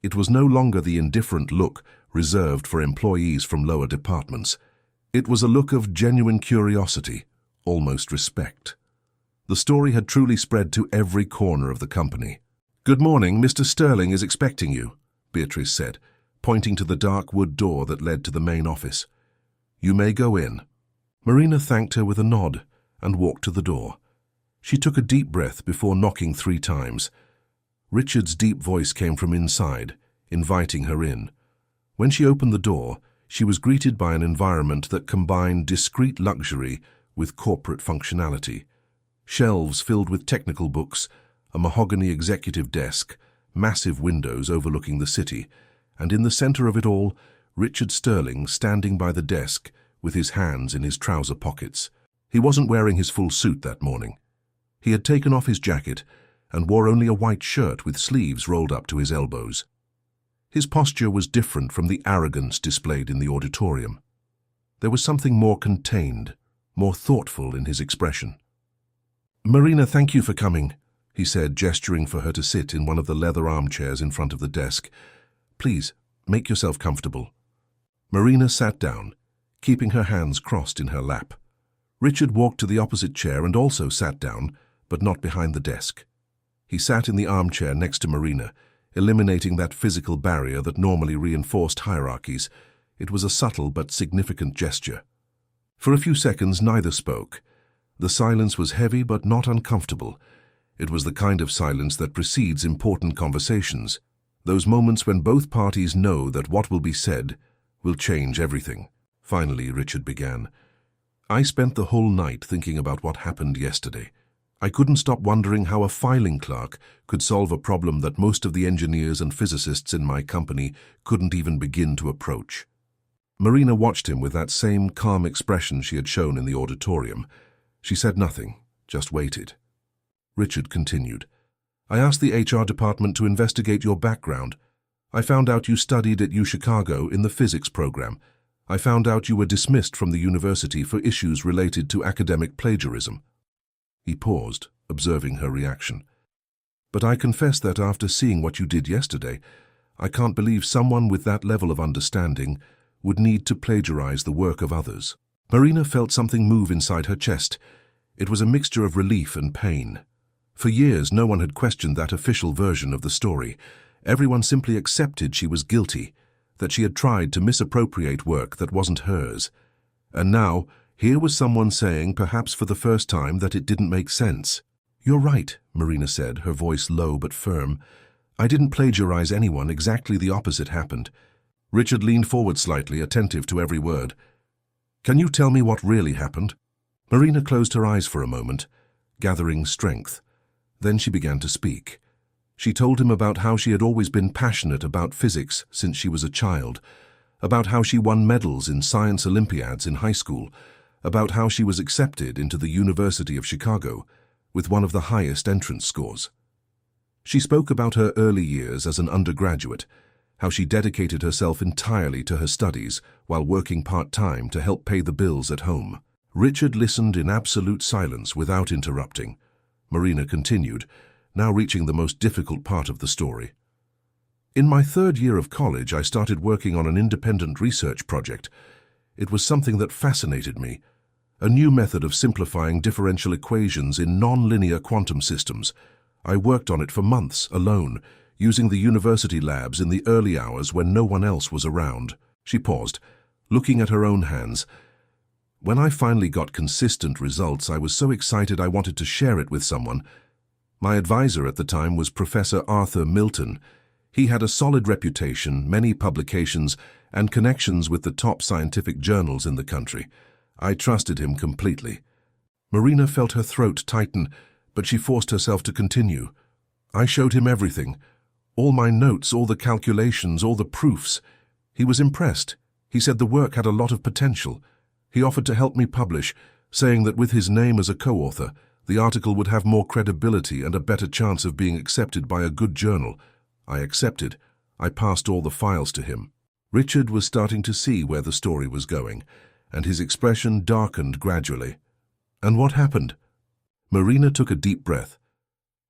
It was no longer the indifferent look reserved for employees from lower departments. It was a look of genuine curiosity, almost respect. The story had truly spread to every corner of the company. "Good morning, Mr. Sterling is expecting you," Beatrice said, pointing to the dark wood door that led to the main office. "You may go in." Marina thanked her with a nod and walked to the door. She took a deep breath before knocking 3 times. Richard's deep voice came from inside, inviting her in. When she opened the door, she was greeted by an environment that combined discreet luxury with corporate functionality. Shelves filled with technical books, a mahogany executive desk, massive windows overlooking the city, and in the center of it all, Richard Sterling standing by the desk with his hands in his trouser pockets. He wasn't wearing his full suit that morning. He had taken off his jacket and wore only a white shirt with sleeves rolled up to his elbows. His posture was different from the arrogance displayed in the auditorium. There was something more contained, more thoughtful in his expression. "Marina, thank you for coming," he said, gesturing for her to sit in one of the leather armchairs in front of the desk. "Please, make yourself comfortable." Marina sat down, keeping her hands crossed in her lap. Richard walked to the opposite chair and also sat down, but not behind the desk. He sat in the armchair next to Marina, eliminating that physical barrier that normally reinforced hierarchies. It was a subtle but significant gesture. For a few seconds, neither spoke. The silence was heavy but not uncomfortable. It was the kind of silence that precedes important conversations, those moments when both parties know that what will be said will change everything. Finally, Richard began. "I spent the whole night thinking about what happened yesterday. I couldn't stop wondering how a filing clerk could solve a problem that most of the engineers and physicists in my company couldn't even begin to approach." Marina watched him with that same calm expression she had shown in the auditorium. She said nothing, just waited. Richard continued. "I asked the HR department to investigate your background. I found out you studied at UChicago in the physics program. I found out you were dismissed from the university for issues related to academic plagiarism." He paused, observing her reaction. "But I confess that after seeing what you did yesterday, I can't believe someone with that level of understanding would need to plagiarize the work of others." Marina felt something move inside her chest. It was a mixture of relief and pain. For years, no one had questioned that official version of the story. Everyone simply accepted she was guilty, that she had tried to misappropriate work that wasn't hers. And now, here was someone saying, perhaps for the first time, that it didn't make sense. "You're right," Marina said, her voice low but firm. "I didn't plagiarize anyone. Exactly the opposite happened." Richard leaned forward slightly, attentive to every word. "Can you tell me what really happened?" Marina closed her eyes for a moment, gathering strength. Then she began to speak. She told him about how she had always been passionate about physics since she was a child, about how she won medals in science Olympiads in high school, about how she was accepted into the University of Chicago with one of the highest entrance scores. She spoke about her early years as an undergraduate, how she dedicated herself entirely to her studies while working part-time to help pay the bills at home. Richard listened in absolute silence without interrupting. Marina continued, now reaching the most difficult part of the story. In my third year of college, I started working on an independent research project. It was something that fascinated me, a new method of simplifying differential equations in non-linear quantum systems. I worked on it for months, alone, using the university labs in the early hours when no one else was around. She paused, looking at her own hands. When I finally got consistent results, I was so excited I wanted to share it with someone. My advisor at the time was Professor Arthur Milton. He had a solid reputation, many publications, and connections with the top scientific journals in the country. I trusted him completely. Marina felt her throat tighten, but she forced herself to continue. I showed him everything. All my notes, all the calculations, all the proofs. He was impressed. He said the work had a lot of potential. He offered to help me publish, saying that with his name as a co-author, the article would have more credibility and a better chance of being accepted by a good journal. I accepted. I passed all the files to him. Richard was starting to see where the story was going, and his expression darkened gradually. And what happened? Marina took a deep breath.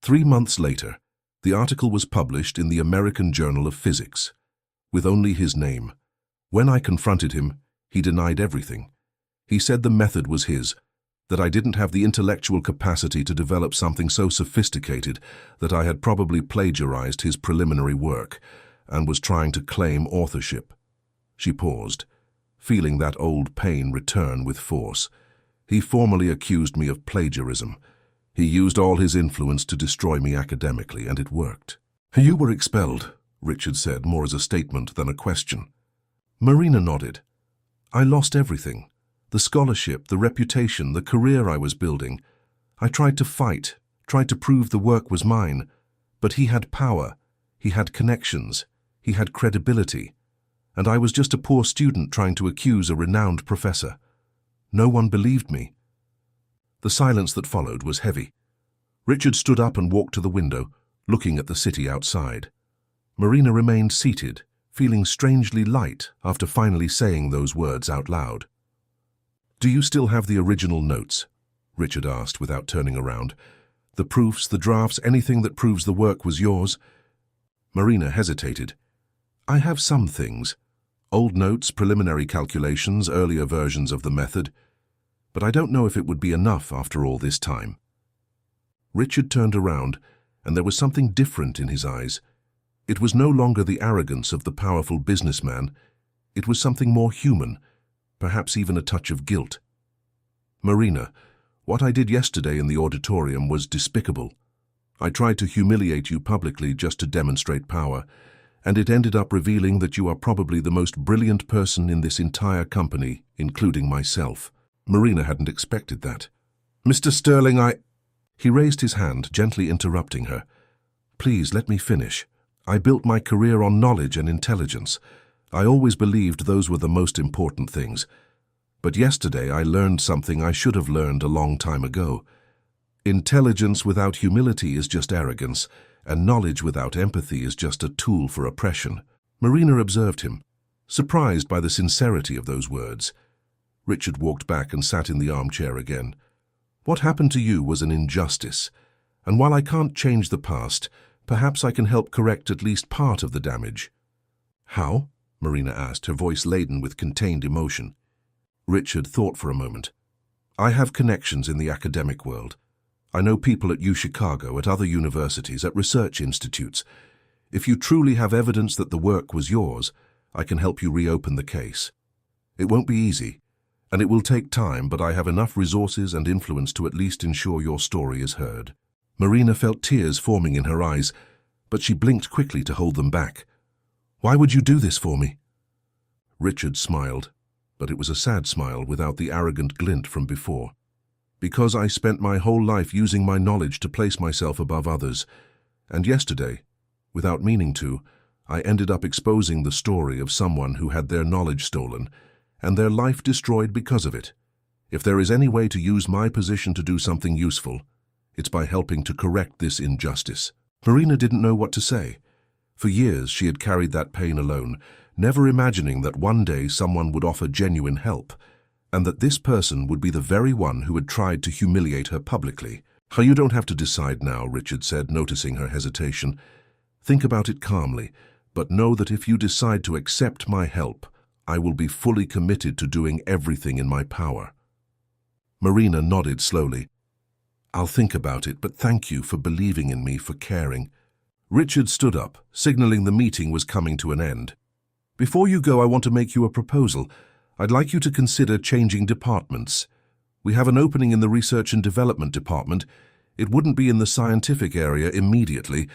3 months later, the article was published in the American Journal of Physics, with only his name. When I confronted him, he denied everything. He said the method was his, that I didn't have the intellectual capacity to develop something so sophisticated that I had probably plagiarized his preliminary work and was trying to claim authorship. She paused, feeling that old pain return with force. He formally accused me of plagiarism. He used all his influence to destroy me academically, and it worked. "You were expelled," Richard said, more as a statement than a question. Marina nodded. "I lost everything. The scholarship, the reputation, the career I was building. I tried to fight, tried to prove the work was mine. But he had power, he had connections, he had credibility. And I was just a poor student trying to accuse a renowned professor. No one believed me." The silence that followed was heavy. Richard stood up and walked to the window, looking at the city outside. Marina remained seated, feeling strangely light after finally saying those words out loud. "Do you still have the original notes?" Richard asked without turning around. "The proofs, the drafts, anything that proves the work was yours?" Marina hesitated. "I have some things. Old notes, preliminary calculations, earlier versions of the method. But I don't know if it would be enough after all this time." Richard turned around, and there was something different in his eyes. It was no longer the arrogance of the powerful businessman. It was something more human, perhaps even a touch of guilt. "Marina, what I did yesterday in the auditorium was despicable. I tried to humiliate you publicly just to demonstrate power, and it ended up revealing that you are probably the most brilliant person in this entire company, including myself." Marina hadn't expected that. "Mr. Sterling, He raised his hand, gently interrupting her. "Please, let me finish. I built my career on knowledge and intelligence. I always believed those were the most important things. But yesterday I learned something I should have learned a long time ago. Intelligence without humility is just arrogance, and knowledge without empathy is just a tool for oppression." Marina observed him, surprised by the sincerity of those words. Richard walked back and sat in the armchair again. "What happened to you was an injustice, and while I can't change the past, perhaps I can help correct at least part of the damage." "How?" Marina asked, her voice laden with contained emotion. Richard thought for a moment. "I have connections in the academic world. I know people at UChicago, at other universities, at research institutes. If you truly have evidence that the work was yours, I can help you reopen the case. It won't be easy, and it will take time, but I have enough resources and influence to at least ensure your story is heard." Marina felt tears forming in her eyes, but she blinked quickly to hold them back. "Why would you do this for me?" Richard smiled, but it was a sad smile without the arrogant glint from before. "Because I spent my whole life using my knowledge to place myself above others, and yesterday, without meaning to, I ended up exposing the story of someone who had their knowledge stolen, and their life destroyed because of it. If there is any way to use my position to do something useful, it's by helping to correct this injustice." Marina didn't know what to say. For years she had carried that pain alone, never imagining that one day someone would offer genuine help, and that this person would be the very one who had tried to humiliate her publicly. "You don't have to decide now," Richard said, noticing her hesitation. "Think about it calmly. But know that if you decide to accept my help, I will be fully committed to doing everything in my power." Marina nodded slowly. "I'll think about it, but thank you for believing in me, for caring." Richard stood up, signaling the meeting was coming to an end. "Before you go, I want to make you a proposal. I'd like you to consider changing departments. We have an opening in the Research and Development Department. It wouldn't be in the scientific area immediately,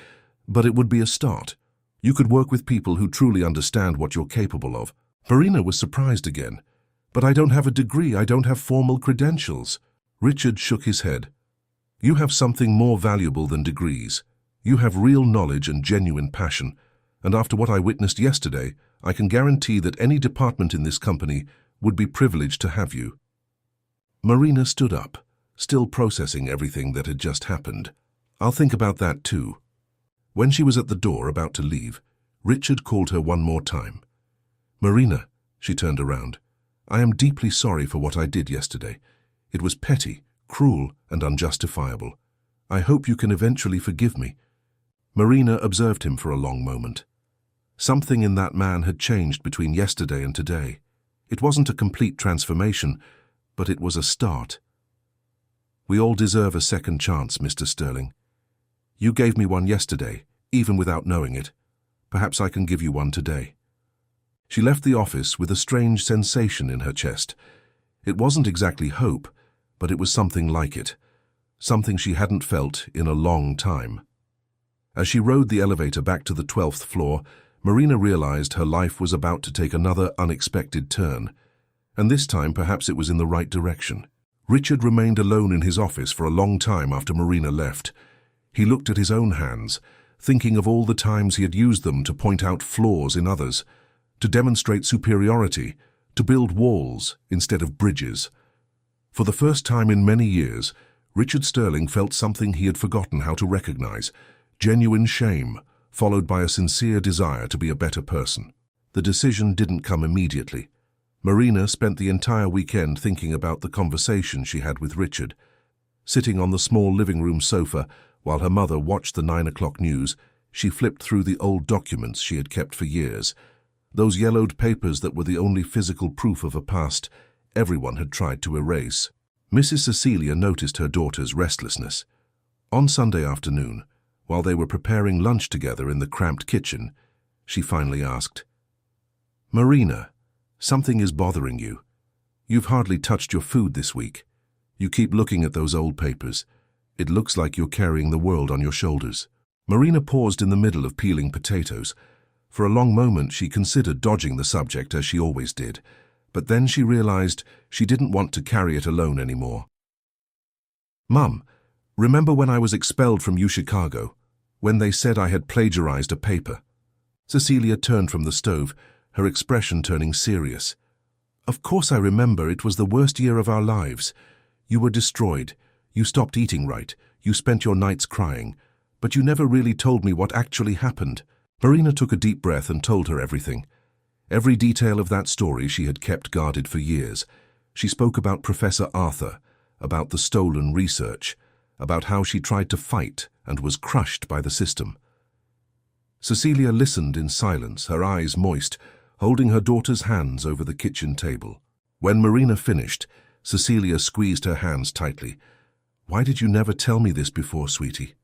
but it would be a start. You could work with people who truly understand what you're capable of." Marina was surprised again. "But I don't have a degree, I don't have formal credentials." Richard shook his head. "You have something more valuable than degrees. You have real knowledge and genuine passion, and after what I witnessed yesterday, I can guarantee that any department in this company would be privileged to have you." Marina stood up, still processing everything that had just happened. "I'll think about that too." When she was at the door about to leave, Richard called her one more time. "Marina," she turned around, "I am deeply sorry for what I did yesterday. It was petty, cruel, and unjustifiable. I hope you can eventually forgive me." Marina observed him for a long moment. Something in that man had changed between yesterday and today. It wasn't a complete transformation, but it was a start. "We all deserve a second chance, Mr. Sterling. You gave me one yesterday, even without knowing it. Perhaps I can give you one today." She left the office with a strange sensation in her chest. It wasn't exactly hope, but it was something like it, something she hadn't felt in a long time. As she rode the elevator back to the 12th floor, Marina realized her life was about to take another unexpected turn, and this time perhaps it was in the right direction. Richard remained alone in his office for a long time after Marina left. He looked at his own hands, thinking of all the times he had used them to point out flaws in others, to demonstrate superiority, to build walls instead of bridges. For the first time in many years, Richard Sterling felt something he had forgotten how to recognize: genuine shame, followed by a sincere desire to be a better person. The decision didn't come immediately. Marina spent the entire weekend thinking about the conversation she had with Richard. Sitting on the small living room sofa, while her mother watched the 9 o'clock news, she flipped through the old documents she had kept for years. Those yellowed papers that were the only physical proof of a past everyone had tried to erase. Mrs. Cecilia noticed her daughter's restlessness. On Sunday afternoon, while they were preparing lunch together in the cramped kitchen, she finally asked, "Marina, something is bothering you. You've hardly touched your food this week. You keep looking at those old papers. It looks like you're carrying the world on your shoulders." Marina paused in the middle of peeling potatoes. For a long moment she considered dodging the subject as she always did, but then she realized she didn't want to carry it alone anymore. "Mum, remember when I was expelled from UChicago, when they said I had plagiarized a paper?" Cecilia turned from the stove, her expression turning serious. "Of course I remember. It was the worst year of our lives. You were destroyed. You stopped eating right. You spent your nights crying. But you never really told me what actually happened." Marina took a deep breath and told her everything. Every detail of that story she had kept guarded for years. She spoke about Professor Arthur, about the stolen research, about how she tried to fight and was crushed by the system. Cecilia listened in silence, her eyes moist, holding her daughter's hands over the kitchen table. When Marina finished, Cecilia squeezed her hands tightly. "Why did you never tell me this before, sweetie?"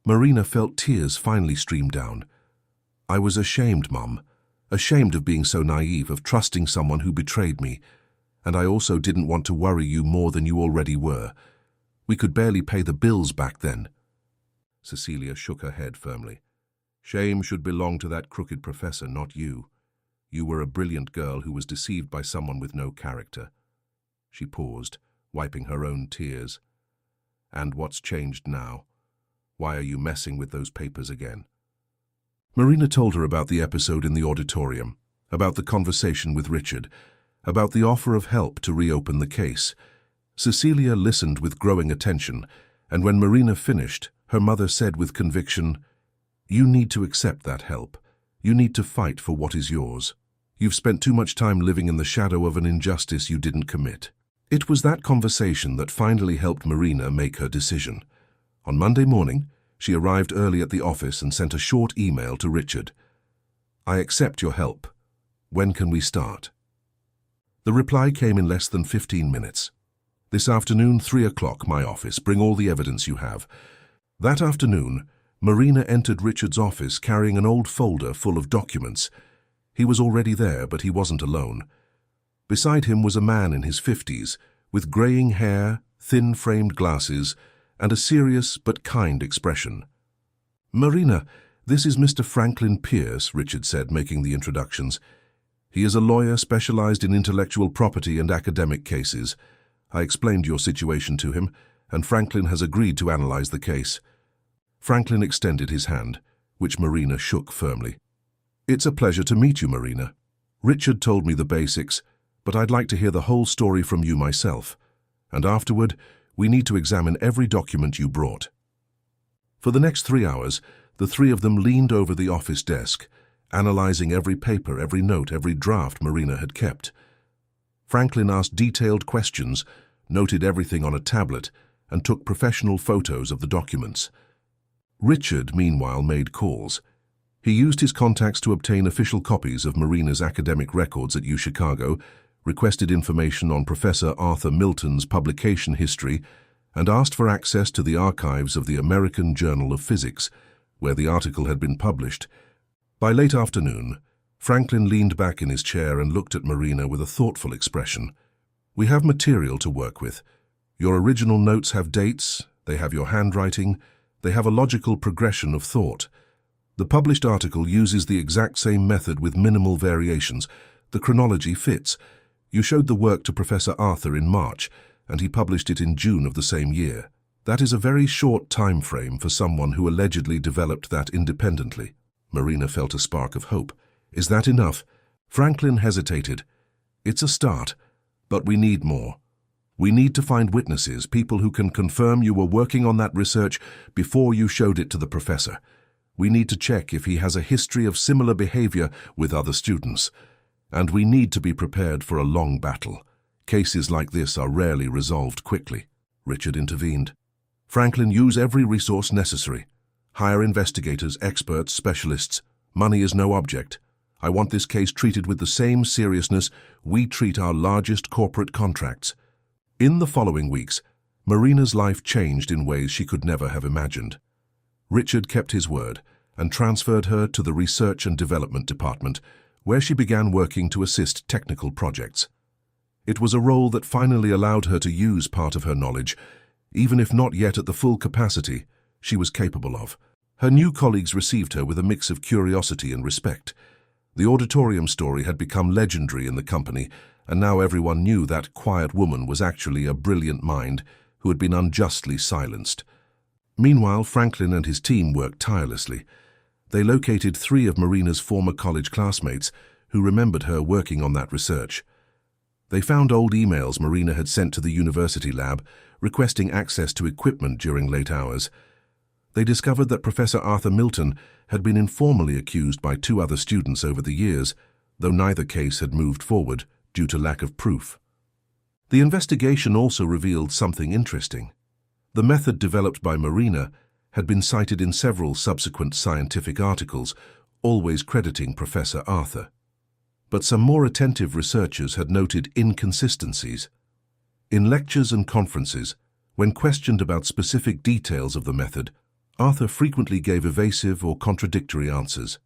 Marina felt tears finally stream down. "I was ashamed, Mum. Ashamed of being so naive, of trusting someone who betrayed me. And I also didn't want to worry you more than you already were. We could barely pay the bills back then." Cecilia shook her head firmly. "Shame should belong to that crooked professor, not you. You were a brilliant girl who was deceived by someone with no character." She paused, wiping her own tears. "And what's changed now? Why are you messing with those papers again?" Marina told her about the episode in the auditorium, about the conversation with Richard, about the offer of help to reopen the case. Cecilia listened with growing attention, and when Marina finished, her mother said with conviction, "You need to accept that help. You need to fight for what is yours. You've spent too much time living in the shadow of an injustice you didn't commit." It was that conversation that finally helped Marina make her decision. On Monday morning, she arrived early at the office and sent a short email to Richard. I accept your help. When can we start? The reply came in less than 15 minutes. This afternoon, 3 o'clock, my office. Bring all the evidence you have. That afternoon, Marina entered Richard's office carrying an old folder full of documents. He was already there, but he wasn't alone. Beside him was a man in his 50s, with graying hair, thin-framed glasses, and a serious but kind expression. "Marina, this is Mr. Franklin Pierce," Richard said, making the introductions. "He is a lawyer specialized in intellectual property and academic cases. I explained your situation to him, and Franklin has agreed to analyze the case." Franklin extended his hand, which Marina shook firmly. "It's a pleasure to meet you, Marina. Richard told me the basics, but I'd like to hear the whole story from you myself. And afterward, we need to examine every document you brought." For the next 3 hours, the three of them leaned over the office desk, analyzing every paper, every note, every draft Marina had kept. Franklin asked detailed questions, noted everything on a tablet, and took professional photos of the documents. Richard, meanwhile, made calls. He used his contacts to obtain official copies of Marina's academic records at UChicago, requested information on Professor Arthur Milton's publication history, and asked for access to the archives of the American Journal of Physics, where the article had been published. By late afternoon, Franklin leaned back in his chair and looked at Marina with a thoughtful expression. "We have material to work with. Your original notes have dates, they have your handwriting, they have a logical progression of thought. The published article uses the exact same method with minimal variations. The chronology fits. You showed the work to Professor Arthur in March, and he published it in June of the same year. That is a very short time frame for someone who allegedly developed that independently." Marina felt a spark of hope. "Is that enough?" Franklin hesitated. "It's a start, but we need more. We need to find witnesses, people who can confirm you were working on that research before you showed it to the professor. We need to check if he has a history of similar behavior with other students. And we need to be prepared for a long battle. Cases like this are rarely resolved quickly." Richard intervened. "Franklin, use every resource necessary. Hire investigators, experts, specialists. Money is no object. I want this case treated with the same seriousness we treat our largest corporate contracts." In the following weeks, Marina's life changed in ways she could never have imagined. Richard kept his word and transferred her to the Research and Development Department, where she began working to assist technical projects. It was a role that finally allowed her to use part of her knowledge, even if not yet at the full capacity she was capable of. Her new colleagues received her with a mix of curiosity and respect. The auditorium story had become legendary in the company, and now everyone knew that quiet woman was actually a brilliant mind who had been unjustly silenced. Meanwhile, Franklin and his team worked tirelessly. They located 3 of Marina's former college classmates who remembered her working on that research. They found old emails Marina had sent to the university lab, requesting access to equipment during late hours. They discovered that Professor Arthur Milton had been informally accused by 2 other students over the years, though neither case had moved forward due to lack of proof. The investigation also revealed something interesting. The method developed by Marina had been cited in several subsequent scientific articles, always crediting Professor Arthur. But some more attentive researchers had noted inconsistencies. In lectures and conferences, when questioned about specific details of the method, Arthur frequently gave evasive or contradictory answers.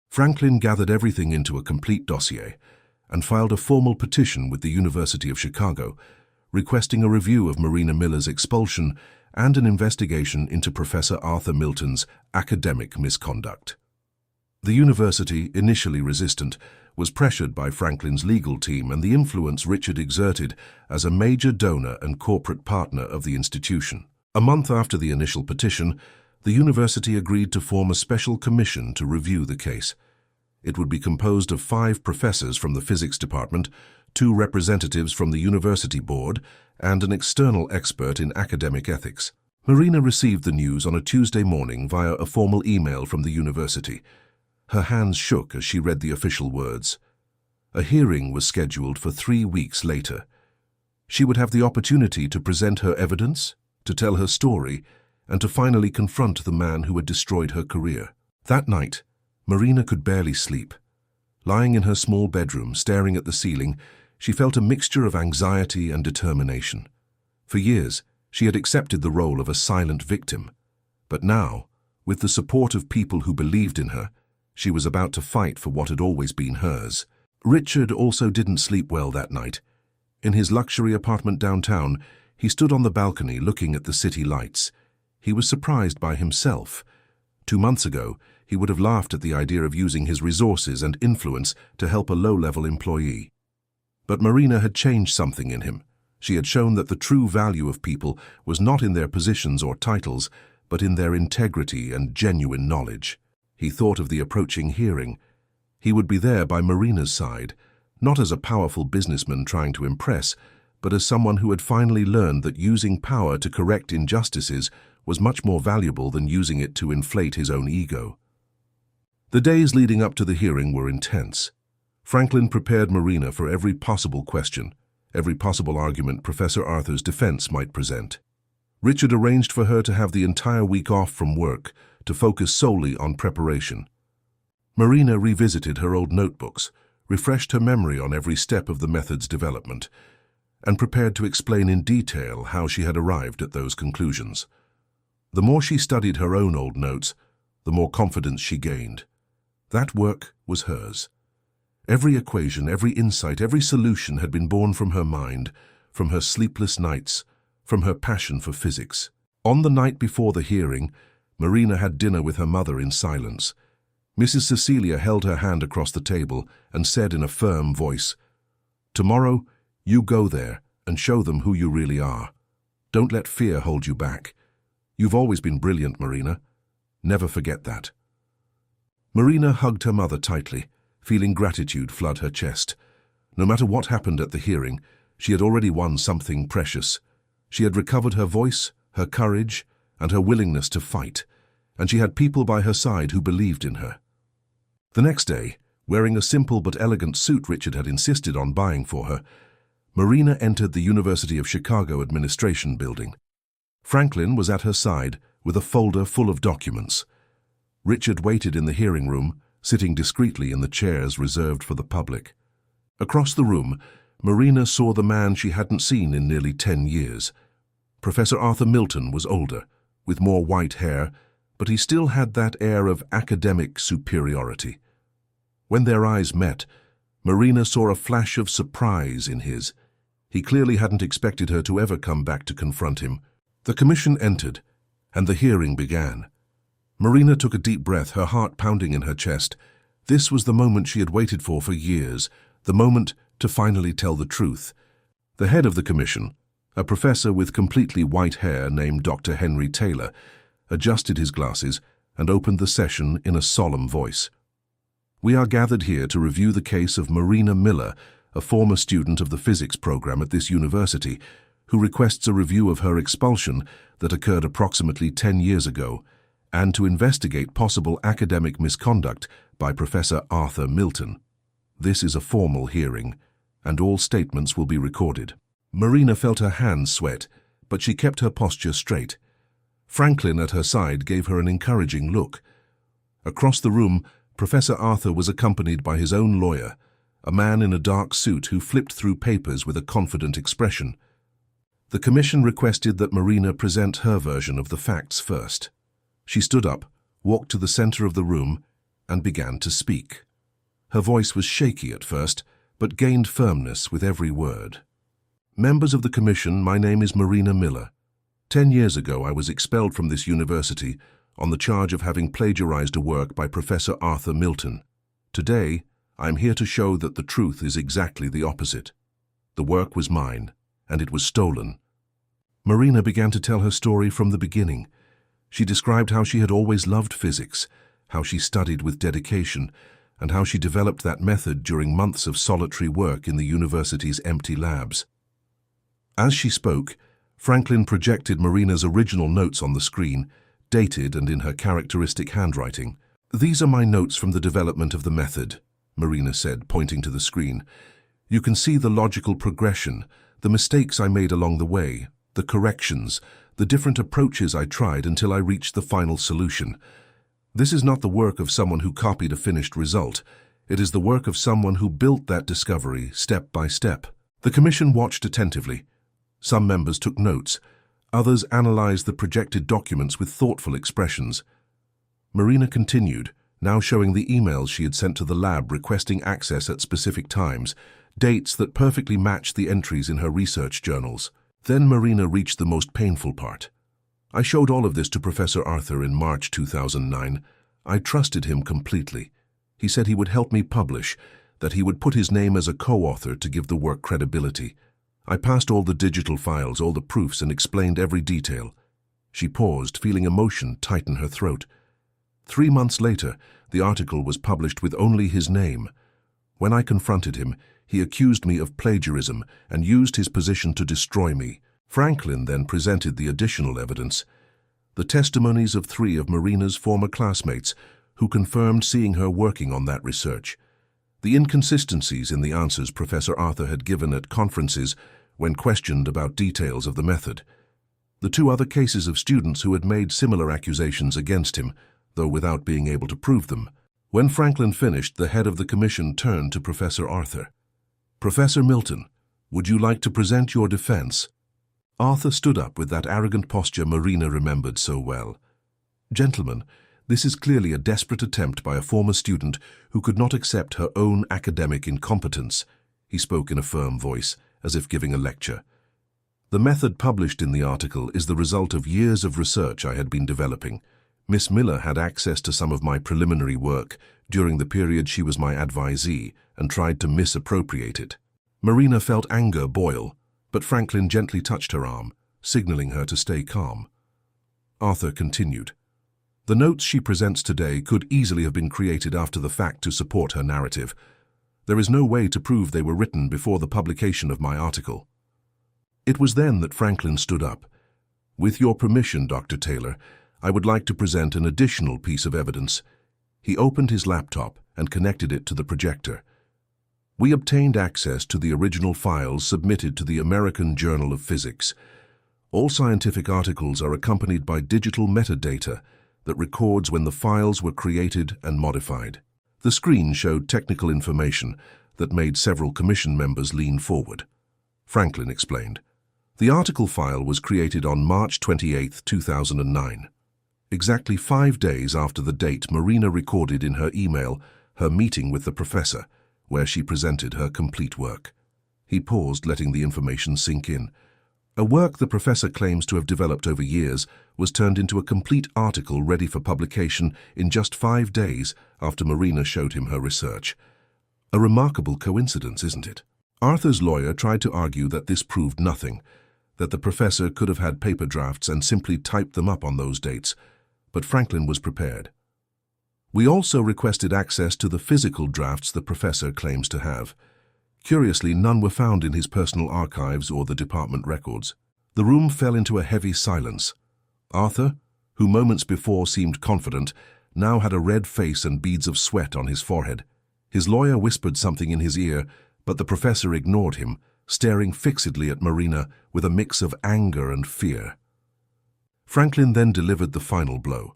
Franklin gathered everything into a complete dossier and filed a formal petition with the University of Chicago, requesting a review of Marina Miller's expulsion and an investigation into Professor Arthur Milton's academic misconduct. The university, initially resistant, was pressured by Franklin's legal team and the influence Richard exerted as a major donor and corporate partner of the institution. A month after the initial petition, the university agreed to form a special commission to review the case. It would be composed of 5 professors from the physics department, 2 representatives from the university board, and an external expert in academic ethics. Marina received the news on a Tuesday morning via a formal email from the university. Her hands shook as she read the official words. A hearing was scheduled for 3 weeks later. She would have the opportunity to present her evidence, to tell her story, and to finally confront the man who had destroyed her career. That night, Marina could barely sleep. Lying in her small bedroom, staring at the ceiling, she felt a mixture of anxiety and determination. For years, she had accepted the role of a silent victim. But now, with the support of people who believed in her, she was about to fight for what had always been hers. Richard also didn't sleep well that night. In his luxury apartment downtown, he stood on the balcony looking at the city lights. He was surprised by himself. 2 months ago, he would have laughed at the idea of using his resources and influence to help a low-level employee. But Marina had changed something in him. She had shown that the true value of people was not in their positions or titles, but in their integrity and genuine knowledge. He thought of the approaching hearing. He would be there by Marina's side, not as a powerful businessman trying to impress, but as someone who had finally learned that using power to correct injustices was much more valuable than using it to inflate his own ego. The days leading up to the hearing were intense. Franklin prepared Marina for every possible question, every possible argument Professor Arthur's defense might present. Richard arranged for her to have the entire week off from work to focus solely on preparation. Marina revisited her old notebooks, refreshed her memory on every step of the method's development, and prepared to explain in detail how she had arrived at those conclusions. The more she studied her own old notes, the more confidence she gained. That work was hers. Every equation, every insight, every solution had been born from her mind, from her sleepless nights, from her passion for physics. On the night before the hearing, Marina had dinner with her mother in silence. Mrs. Cecilia held her hand across the table and said in a firm voice, "Tomorrow, you go there and show them who you really are. Don't let fear hold you back. You've always been brilliant, Marina. Never forget that." Marina hugged her mother tightly, feeling gratitude flood her chest. No matter what happened at the hearing, she had already won something precious. She had recovered her voice, her courage, and her willingness to fight, and she had people by her side who believed in her. The next day, wearing a simple but elegant suit Richard had insisted on buying for her, Marina entered the University of Chicago Administration Building. Franklin was at her side with a folder full of documents. Richard waited in the hearing room, sitting discreetly in the chairs reserved for the public. Across the room, Marina saw the man she hadn't seen in nearly 10 years. Professor Arthur Milton was older, with more white hair, but he still had that air of academic superiority. When their eyes met, Marina saw a flash of surprise in his. He clearly hadn't expected her to ever come back to confront him. The commission entered, and the hearing began. Marina took a deep breath, her heart pounding in her chest. This was the moment she had waited for years, the moment to finally tell the truth. The head of the commission, a professor with completely white hair named Dr. Henry Taylor, adjusted his glasses and opened the session in a solemn voice. "We are gathered here to review the case of Marina Miller, a former student of the physics program at this university, who requests a review of her expulsion that occurred approximately 10 years ago, and to investigate possible academic misconduct by Professor Arthur Milton. This is a formal hearing, and all statements will be recorded." Marina felt her hands sweat, but she kept her posture straight. Franklin at her side gave her an encouraging look. Across the room, Professor Arthur was accompanied by his own lawyer, a man in a dark suit who flipped through papers with a confident expression. The commission requested that Marina present her version of the facts first. She stood up, walked to the center of the room, and began to speak. Her voice was shaky at first, but gained firmness with every word. "Members of the commission, my name is Marina Miller. 10 years ago, I was expelled from this university on the charge of having plagiarized a work by Professor Arthur Milton. Today, I am here to show that the truth is exactly the opposite. The work was mine, and it was stolen." Marina began to tell her story from the beginning. She described how she had always loved physics, how she studied with dedication, and how she developed that method during months of solitary work in the university's empty labs. As she spoke, Franklin projected Marina's original notes on the screen, dated and in her characteristic handwriting. "These are my notes from the development of the method," Marina said, pointing to the screen. "You can see the logical progression, the mistakes I made along the way, the corrections, the different approaches I tried until I reached the final solution. This is not the work of someone who copied a finished result. It is the work of someone who built that discovery step by step. The commission watched attentively. Some members took notes. Others analyzed the projected documents with thoughtful expressions. Marina continued, now showing the emails she had sent to the lab requesting access at specific times, dates that perfectly matched the entries in her research journals. Then Marina reached the most painful part. I showed all of this to Professor Arthur in March 2009. I trusted him completely. He said he would help me publish, that he would put his name as a co-author to give the work credibility. I passed all the digital files, all the proofs, and explained every detail. She paused, feeling emotion tighten her throat. 3 months later, the article was published with only his name. When I confronted him, he accused me of plagiarism and used his position to destroy me. Franklin then presented the additional evidence. The testimonies of 3 of Marina's former classmates who confirmed seeing her working on that research. The inconsistencies in the answers Professor Arthur had given at conferences when questioned about details of the method. The 2 other cases of students who had made similar accusations against him, though without being able to prove them. When Franklin finished, the head of the commission turned to Professor Arthur. "Professor Milton, would you like to present your defense?" Arthur stood up with that arrogant posture Marina remembered so well. "Gentlemen, this is clearly a desperate attempt by a former student who could not accept her own academic incompetence," he spoke in a firm voice, as if giving a lecture. "The method published in the article is the result of years of research I had been developing. Miss Miller had access to some of my preliminary work during the period she was my advisee and tried to misappropriate it." Marina felt anger boil, but Franklin gently touched her arm, signaling her to stay calm. Arthur continued. "The notes she presents today could easily have been created after the fact to support her narrative. There is no way to prove they were written before the publication of my article." It was then that Franklin stood up. "With your permission, Dr. Taylor, I would like to present an additional piece of evidence." He opened his laptop and connected it to the projector. "We obtained access to the original files submitted to the American Journal of Physics. All scientific articles are accompanied by digital metadata that records when the files were created and modified." The screen showed technical information that made several commission members lean forward. Franklin explained. "The article file was created on March 28, 2009. Exactly 5 days after the date Marina recorded in her email her meeting with the professor, where she presented her complete work." He paused, letting the information sink in. A work the professor claims to have developed over years was turned into a complete article ready for publication in just 5 days after Marina showed him her research. A remarkable coincidence, isn't it? Arthur's lawyer tried to argue that this proved nothing, that the professor could have had paper drafts and simply typed them up on those dates, but Franklin was prepared. "We also requested access to the physical drafts the professor claims to have. Curiously, none were found in his personal archives or the department records." The room fell into a heavy silence. Arthur, who moments before seemed confident, now had a red face and beads of sweat on his forehead. His lawyer whispered something in his ear, but the professor ignored him, staring fixedly at Marina with a mix of anger and fear. Franklin then delivered the final blow.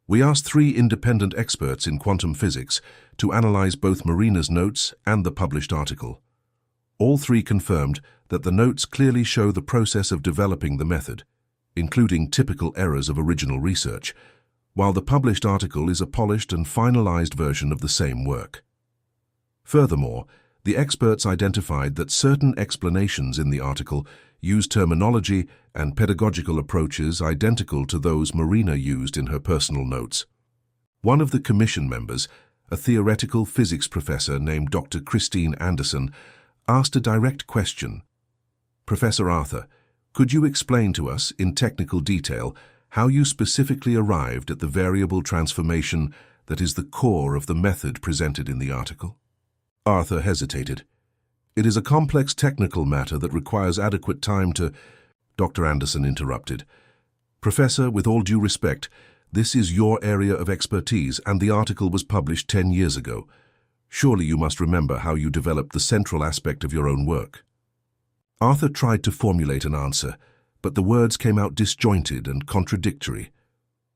"We asked 3 independent experts in quantum physics to analyze both Marina's notes and the published article. All 3 confirmed that the notes clearly show the process of developing the method, including typical errors of original research, while the published article is a polished and finalized version of the same work. Furthermore, the experts identified that certain explanations in the article use terminology and pedagogical approaches identical to those Marina used in her personal notes." One of the commission members, a theoretical physics professor named Dr. Christine Anderson, asked a direct question. "Professor Arthur, could you explain to us, in technical detail, how you specifically arrived at the variable transformation that is the core of the method presented in the article?" Arthur hesitated. "It is a complex technical matter that requires adequate time to—" Dr. Anderson interrupted. "Professor, with all due respect, this is your area of expertise and the article was published 10 years ago. Surely you must remember how you developed the central aspect of your own work." Arthur tried to formulate an answer, but the words came out disjointed and contradictory.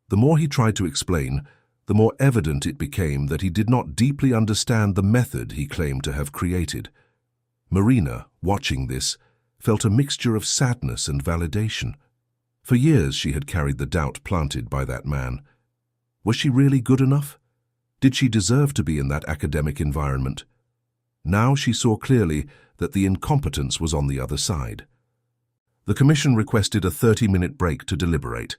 The more he tried to explain, the more evident it became that he did not deeply understand the method he claimed to have created. Marina, watching this, felt a mixture of sadness and validation. For years she had carried the doubt planted by that man. Was she really good enough? Did she deserve to be in that academic environment? Now she saw clearly that the incompetence was on the other side. The commission requested a 30-minute break to deliberate.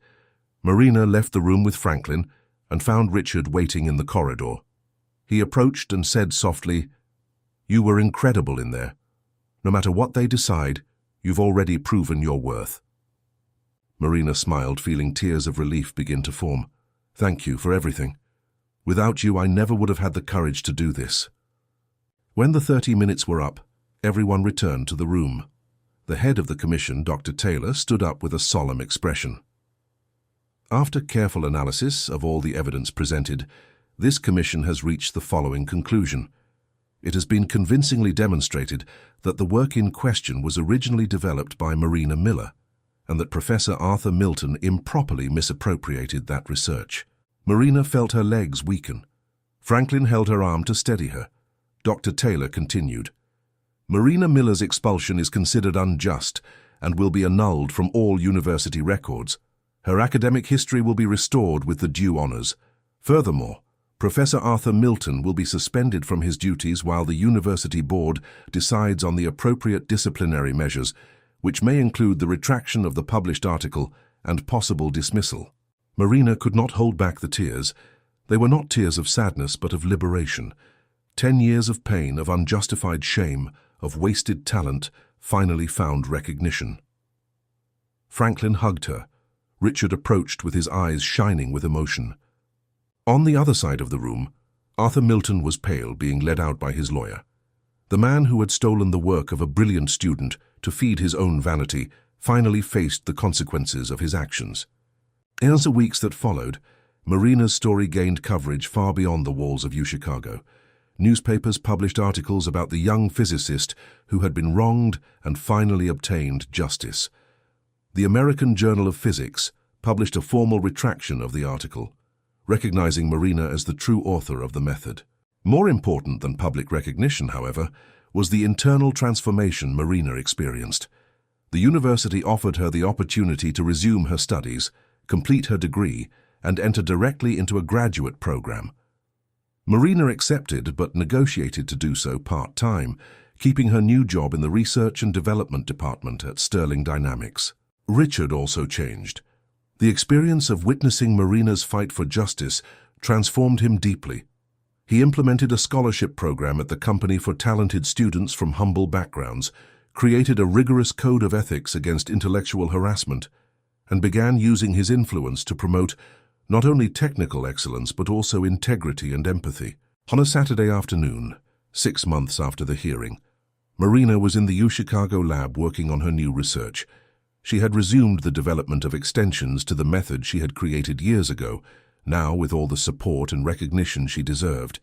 Marina left the room with Franklin and found Richard waiting in the corridor. He approached and said softly, "You were incredible in there. No matter what they decide, you've already proven your worth." Marina smiled, feeling tears of relief begin to form. "Thank you for everything. Without you, I never would have had the courage to do this." When the 30 minutes were up, everyone returned to the room. The head of the commission, Dr. Taylor, stood up with a solemn expression. After careful analysis of all the evidence presented, this commission has reached the following conclusion. It has been convincingly demonstrated that the work in question was originally developed by Marina Miller, and that Professor Arthur Milton improperly misappropriated that research. Marina felt her legs weaken. Franklin held her arm to steady her. Dr. Taylor continued, "Marina Miller's expulsion is considered unjust and will be annulled from all university records. Her academic history will be restored with the due honors. Furthermore, Professor Arthur Milton will be suspended from his duties while the university board decides on the appropriate disciplinary measures, which may include the retraction of the published article and possible dismissal." Marina could not hold back the tears. They were not tears of sadness, but of liberation. 10 years of pain, of unjustified shame, of wasted talent, finally found recognition. Franklin hugged her. Richard approached with his eyes shining with emotion. On the other side of the room, Arthur Milton was pale, being led out by his lawyer. The man who had stolen the work of a brilliant student to feed his own vanity finally faced the consequences of his actions. In the weeks that followed, Marina's story gained coverage far beyond the walls of UChicago. Newspapers published articles about the young physicist who had been wronged and finally obtained justice. The American Journal of Physics published a formal retraction of the article, recognizing Marina as the true author of the method. More important than public recognition, however, was the internal transformation Marina experienced. The university offered her the opportunity to resume her studies, complete her degree, and enter directly into a graduate program. Marina accepted but negotiated to do so part-time, keeping her new job in the Research and Development Department at Sterling Dynamics. Richard also changed. The experience of witnessing Marina's fight for justice transformed him deeply. He implemented a scholarship program at the company for talented students from humble backgrounds, created a rigorous code of ethics against intellectual harassment, and began using his influence to promote not only technical excellence but also integrity and empathy. On a Saturday afternoon, 6 months after the hearing, Marina was in the UChicago lab working on her new research. She had resumed the development of extensions to the method she had created years ago, now with all the support and recognition she deserved.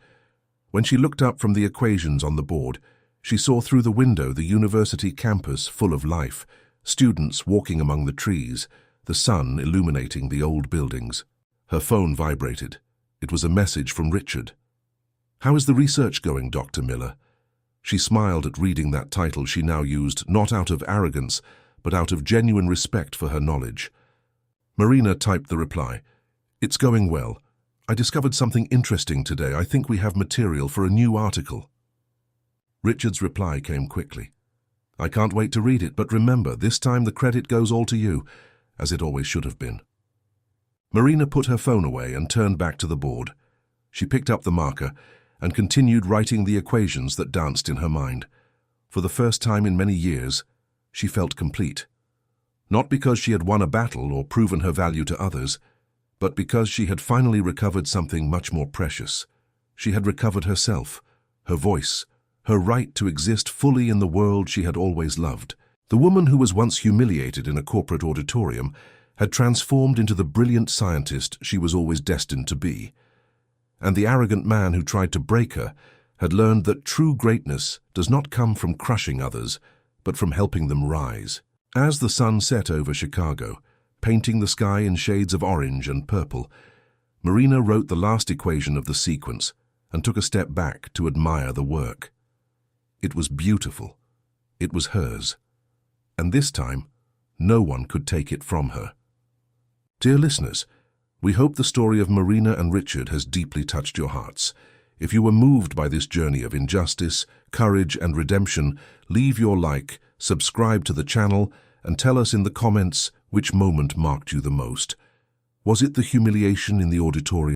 When she looked up from the equations on the board, she saw through the window the university campus full of life, students walking among the trees, the sun illuminating the old buildings. Her phone vibrated. It was a message from Richard. "How is the research going, Dr. Miller?" She smiled at reading that title she now used not out of arrogance, but out of genuine respect for her knowledge. Marina typed the reply. "It's going well. I discovered something interesting today. I think we have material for a new article." Richard's reply came quickly. "I can't wait to read it, but remember, this time the credit goes all to you, as it always should have been." Marina put her phone away and turned back to the board. She picked up the marker and continued writing the equations that danced in her mind. For the first time in many years, she felt complete. Not because she had won a battle or proven her value to others, but because she had finally recovered something much more precious. She had recovered herself, her voice, her right to exist fully in the world she had always loved. The woman who was once humiliated in a corporate auditorium had transformed into the brilliant scientist she was always destined to be. And the arrogant man who tried to break her had learned that true greatness does not come from crushing others, but from helping them rise. As the sun set over Chicago, painting the sky in shades of orange and purple, Marina wrote the last equation of the sequence and took a step back to admire the work. It was beautiful. It was hers. And this time, no one could take it from her. Dear listeners, we hope the story of Marina and Richard has deeply touched your hearts. If you were moved by this journey of injustice, courage, and redemption, leave your like, subscribe to the channel, and tell us in the comments which moment marked you the most. Was it the humiliation in the auditorium?